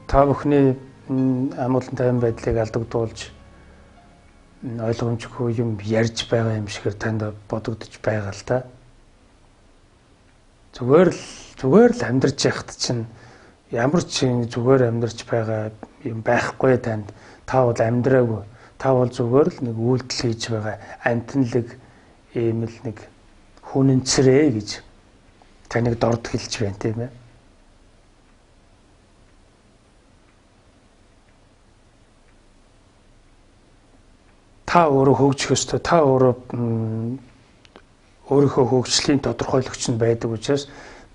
Та бүхний амгалан тайван байдлыг алдагдуулж ойлгомжгүй юм ярьж байгаа юм шигээр танд бодогдож байгаа л да. Зүгээр л амьдарч яхад чинь ямар ч зүгээр амьдарч байгаа юм байхгүй танд. Та бол амьдраагүй. Та бол зүгээр л нэг үйлдэл хийж байгаа амтналэг ийм л нэг хүнэнцрээ гэж таныг дорд хэлж байна тийм ээ. Та өөрөө хөгжих ёстой. Та өөрийнхөө хөгжлийн тодорхойлогч нь байдаг учраас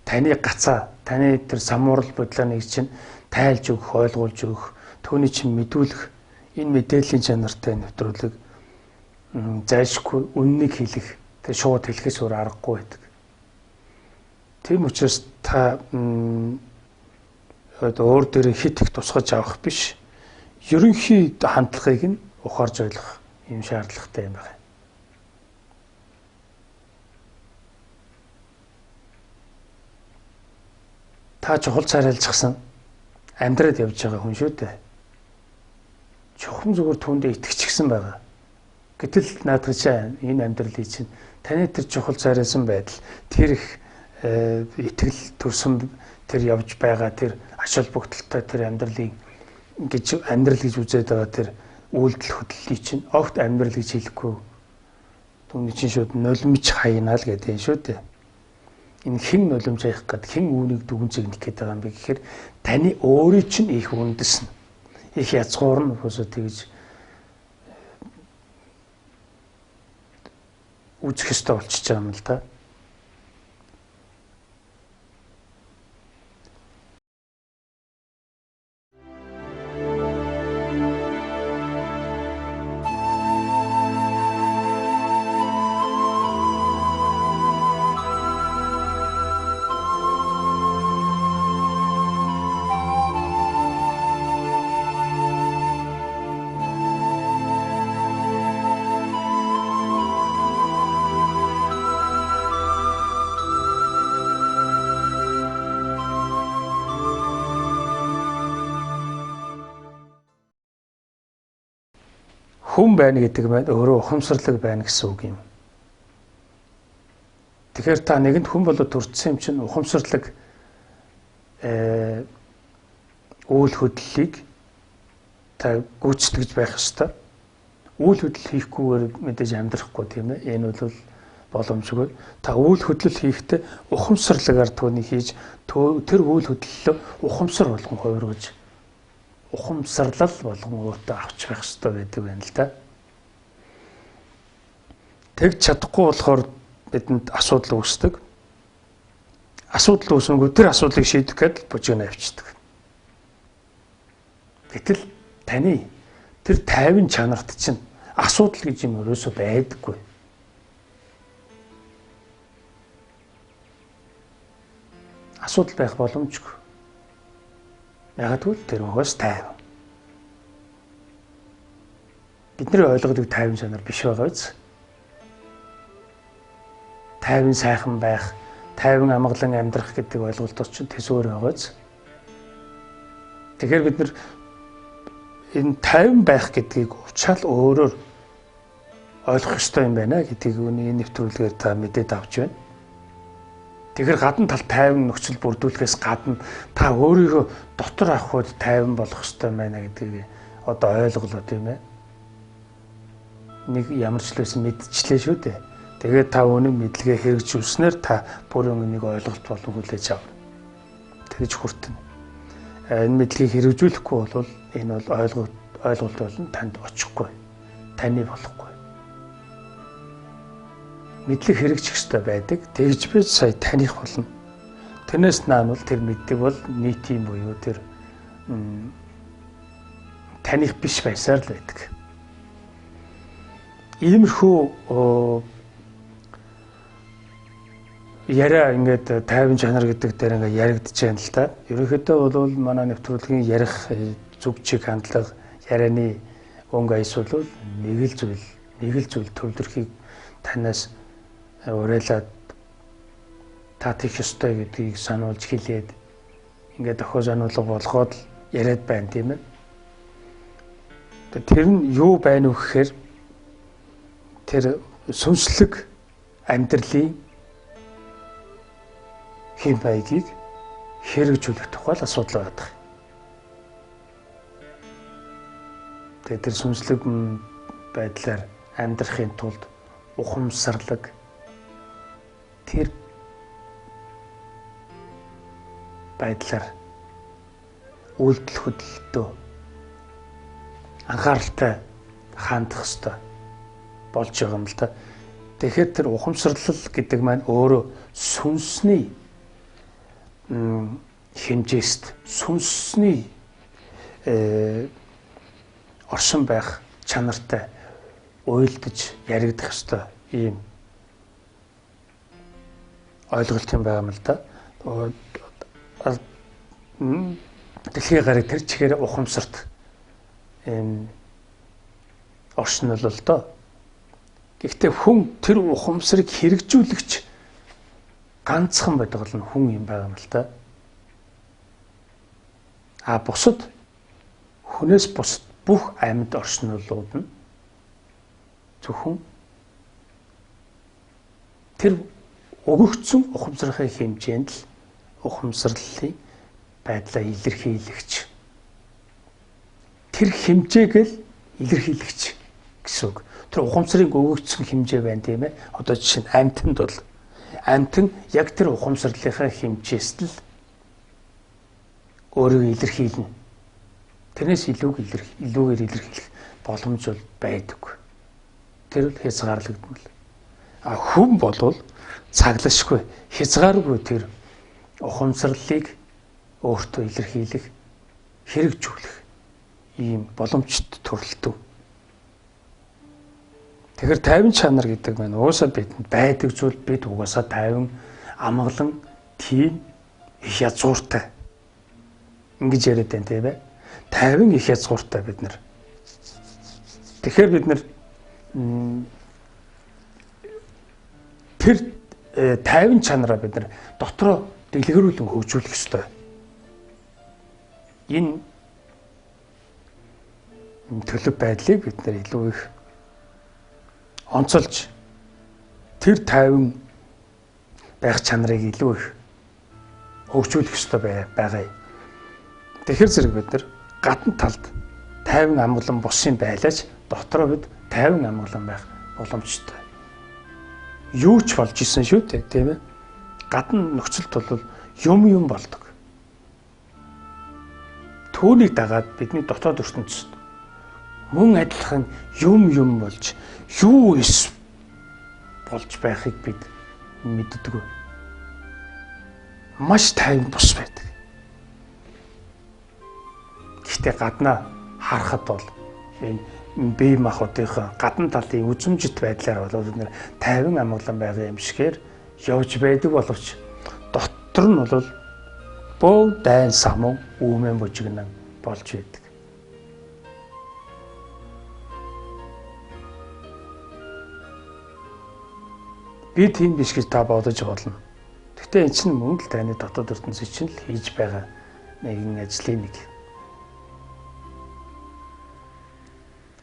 таны гацаа, таны тэр самуурал бодлооны чинь тайлж өгөх, ойлгуулж өгөх, түүний чинь мэдүүлэх, энэ мэдээллийн чанартай нэвтрүүлэг зайлшгүй үннийг хэлэх, тэр шууд хэлэхээс өөр аргагүй байдаг. Тийм учраас та өөр дээр хит их тусгаж авах биш. Ерөнхий хандлагыг нь ухаарж ойлгох юм шаардлагатай юм байна. Та чухал царайлжсан амьдраад явж байгаа хүн шүү дээ. Чухам зүгээр түүндээ итгэчихсэн байгаа. Гэтэл наадгачаа энэ амьдралыг чинь таны тэр чухал царайлсан байдал, тэр их итгэл төрсөн тэр явж байгаа тэр ач холбогдолтой тэр амьдрал гэж үзээд байгаа тэр үйлдэл хөдлөлийг чинь огт амьдрал гэж хэлэхгүй. Түүний чинь шууд нулимж хайнаа л гэдэг юм шүү дээ. Энэ хэн нулимж хаях гээд хэн үүнийг дүгнжиг нэг гээд байгаа юм бэ гэхээр таны өөрийн чинь их үндэс нь их язгуур нь өсөө тэгж үзэх ёстой болчихж байгаа юм л да. Хүн байна гэдэг нь өөрөө ухамсарлаг байна гэсэн үг юм. Тэгэхээр та нэгэнд хүн болоод төрсөн юм чинь ухамсарлаг үйл хөдлөлийг та гүйцэтгэж байх ёстой. Үйл хөдлөл хийхгүйгээр мэдээж амьдрахгүй тийм ээ. Энэ бол боломжгүй. Та үйл хөдлөл хийхдээ ухамсарлагаар түүнийг хийж тэр үйл хөдлөлөө ухамсар болгон хувиргаж ухамсарлал болгон өөртөө авч байх хэрэгтэй байдаг байна л да. Тэгж чадахгүй болохоор бидэнд асуудал үүсдэг. Асуудал үүсэнгүү тэр асуудлыг шийдэх гээд бужигнаа авчдаг. Гэтэл таны тэр тайван чанарт чинь асуудал гэж юм өрөөсөө байдаггүй. асуудал байх боломжгүй. Яг тэгвэл тэр угаас тайван. Бидний ойлгодог тайван чанар биш байгаа биз? Тайван сайхан байх, тайван амгалан амьдрах гэдэг ойлголтоос ч төсөөр байгаа биз? Тэгэхээр бид нар энэ тайван байх гэдгийг уучаал өөрөөр ойлгох ёстой юм байна гэдгийг энэ нэвтрүүлгээр та мэдээд авч байна. Тэгэхээр гадна талд тайван нөхцөл бүрдүүлэхээс гадна та өөрийгөө дотор авахуд тайван болох ёстой байна гэдгийг одоо ойлголоо тийм ээ. Нэг ямар ч лээс мэдчихлээ шүү дээ. Тэгээд та үнэн мэдлэгээ хэрэгжүүлснээр та бүрэн үнийг ойлголт болон хүлээж авна. Тэгж хүртэнэ. Энэ мэдлэгийг хэрэгжүүлэхгүй бол энэ бол ойлголт болон танд очихгүй. Таны болохгүй. Мэдлэг хэрэгжих ёстой байдаг. Тэгж би сая таних болно. Тэрнээс наанвал тэр мэддэг бол нийтийн буюу тэр таних биш байсаар л байдаг. Иймэрхүү яриа ингээд тайван чанар гэдэг дээр ингээд яригдж байна л да. Ерөнхийдөө бол манай нэвтрүүлгийн ярих зүг чиг хандлага ярианы өнгө айсвал нэг л зүйл төвлөрөхийг танаас уриалаад та тийх ёстой гэдгийг сануулж хэлээд ингээд охин сануулга болгоод яриад байна тийм ээ. Тэр нь юу байна вэ гэхээр тэр сүнслэг амьдралын хэм маягийг хэрэгжүүлэх тухай асуудал байдаг. Тэгээд тэр сүнслэг байдлаар амьдрахын тулд ухамсарлаг тэр байдлаар үйлдэл хөдлөлтөө анхааралтай хандах ёстой болж байгаа юм л да. Тэгэхээр тэр ухамсарлал гэдэг маань өөрөө сүнсний хэмжээст сүнсний оршин байх чанартай уйлдаж яригдах ёстой ийм ойлголт юм байгаа юм л да. Дэлхийн гарыг тэр чигээр ухамсарт энэ оршин л доо. Гэхдээ хүн тэр ухамсарыг хэрэгжүүлэгч ганцхан байдаг бол хүн юм байгаа юм л да. Бусад хүнээс бусад бүх амьд оршинлууд нь зөвхөн тэр өгөгдсөн ухамсарынхаа хэмжээнд л ухамсарлалын байдлаа илэрхийлэгч. Тэр хэмжээг л илэрхийлэгч гэсэн үг. Тэр ухамсарыг өгөгдсөн хэмжээ байна тийм ээ. Одоо жишээ нь амьтанд бол амьтан яг тэр ухамсарлалынхаа хэмжээст л өөрийгөө илэрхийлнэ. Тэрнээс илүүгээр илэрхийлэх боломж бол байдаг. Тэр хязгаарлагдмал. Хүн болвол цаглашгүй хязгааргүй тэр ухамсарлалыг өөртөө илэрхийлэх, хэрэгжүүлэх ийм боломжтой төрөлтөв. Тэгэхээр тайван чанар гэдэг маань уусаа бидэнд байдаг зүйл бид угаасаа тайван амгалан тийм их язгууртай. Ингэж яриад байна тийм ээ. Тайван их язгууртай бид нар. Тэгэхээр бид нар тэр тайван чанараа бид нар дотроо дэлгэрүүлэн хөгжүүлэх ёстой. Энэ төлөв байдлыг бид нар илүү их онцолж тэр тайван байх чанарыг илүү их хөгжүүлэх ёстой байгаа юм. Тэгэхээр зэрэг бид нар гадна талд тайван амгалан бусын байлаач дотроо бид тайван амгалан байх боломжтой. Юу ч болж исэн шүү дээ, тийм ээ. Гадна нөхцөлд бол юм болдог. Түүнийг дагаад бидний дотоод ертөнцид мөн адилхан юм болж юу эс болж байхыг бид мэддэг. Маш тайван бус байдаг. Гэхдээ гаднаа харахад бол энэ бие махбодынхаа гадна талын үзмжит байдлаар бол бид нэр тайван амгалан байгаа юм шигээр явж байдаг боловч дотор нь бол бөө дайн самуу үүмэн бужигнан болж байдаг. Би тийм биш гэж та бодож болно. Гэхдээ энэ чинь мөн л таны дотоод ертөнцийн чинь л хийж байгаа нэгэн ажлын нэг.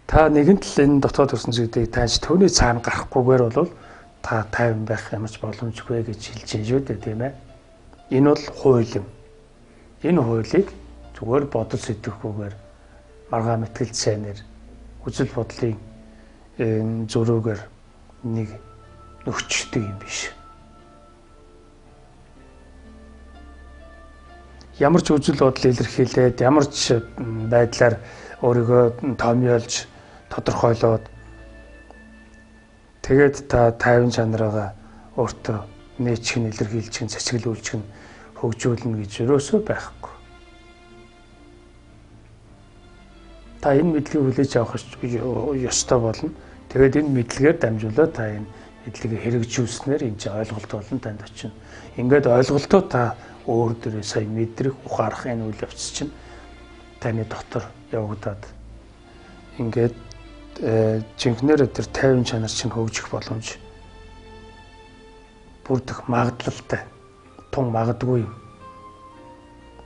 Та нэгэнт л энэ дотоод ертөнцийг тааж төвний цаана гарахгүйгээр бол та тайван байх ямар ч боломжгүй гэж хэлж байна шүү дээ, тийм ээ. Энэ бол хууль юм. Энэ хуулийг зүгээр бодол сэтгэхгүйгээр маргаа мэтгэл сайнэр үзэл бодлын зөрүүгээр нэг нөхчдөг юм биш. Ямар ч үзэл бодол илэрхийлээд, ямар ч байдлаар өөрийгөө томьёолж, тодорхойлоод тэгээд та тайван чанараа өөртөө нээчих нь илэрхийлчих нь цэцгэлүүлчих нь хөгжүүлнэ гэж юусоо байхгүй. Та энэ мэдлэгийг хүлээж авах ёстой болно. Тэгээд энэ мэдлэгээр дамжуулаад та энэ мэдлэгийг хэрэгжүүлснээр энэ чинь ойлголт болон танд очино. Ингээд ойлголтоо та өөр дөрөө сая мэдрэх, ухаарах энэ үйл явц чинь таны дотор явагдаад ингээд жинхнээр тэр тайван чанар чинь хөгжих боломж бүрдэх магадлалтай тун магадгүй юм.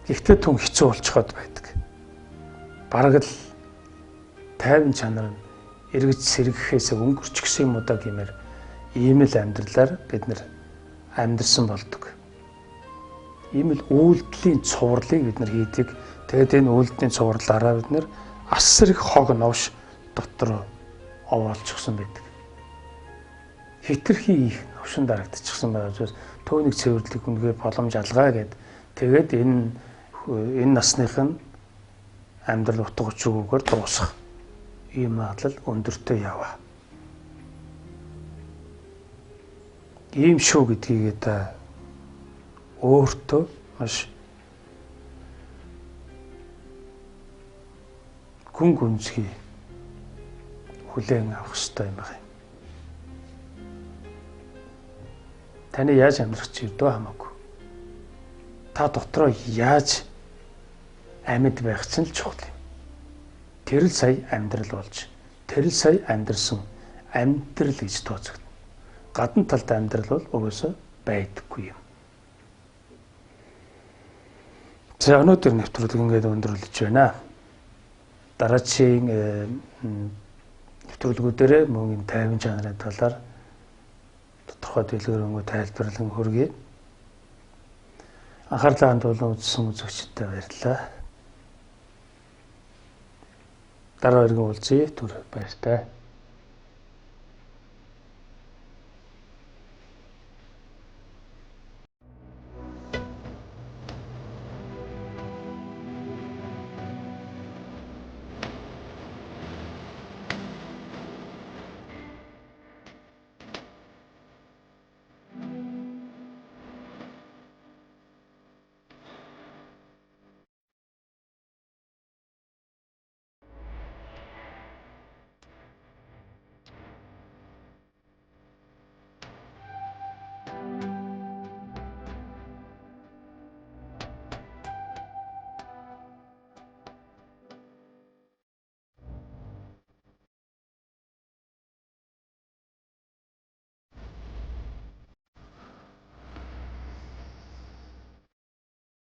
Гэхдээ тун хэцүү болчиход байдаг. Бараг л тайван чанар нь эргэж сэргэхээс өнгөрч гисэн юм удаа гэмээр ийм л амьдралаар бид нар амьдрсан болдог. Ийм л үйлдэлийн цувралыг бид нар хийдэг. Тэгээд энэ үйлдэлийн цувралаараа бид нар асар их хог новш дотор овоолчихсан байдаг. Хитрхи их новшин дарагдчихсан байгаа учраас төвний цэвэрлэг үнгээ боломж алгаа гэд тэгээд энэ насных нь амьдрал утга учиргүйгээр дуусах ийм магадлал өндөртэй яваа. Ийм шүү гэдгийг та өөртөө маш гүн гүнзгий хүлээн авах хэрэгтэй юм байна. Таны яаж амьдрах ч юудөө хамаагүй. Та дотроо яаж амьд байх чинь л чухал юм. Тэр л сая амьдрал болж, тэр л сая амьдрсан амьдрал гэж тооцогдно. Гадна талд амьдрал бол угаасаа байдаггүй юм. За өнөөдөр нэвтрүүлэг ингээд өндөрлөж байна. Дараагийн нэвтрүүлгүүдээр мөн энэ тайван чанарын талаар тодорхой дэлгэрэнгүй тайлбарлан хүргэе. Анхаарлаа хандуулан үзсэн үзэгчдэд баярлалаа. Дараа иргэн уулзъя. Түр баяртай.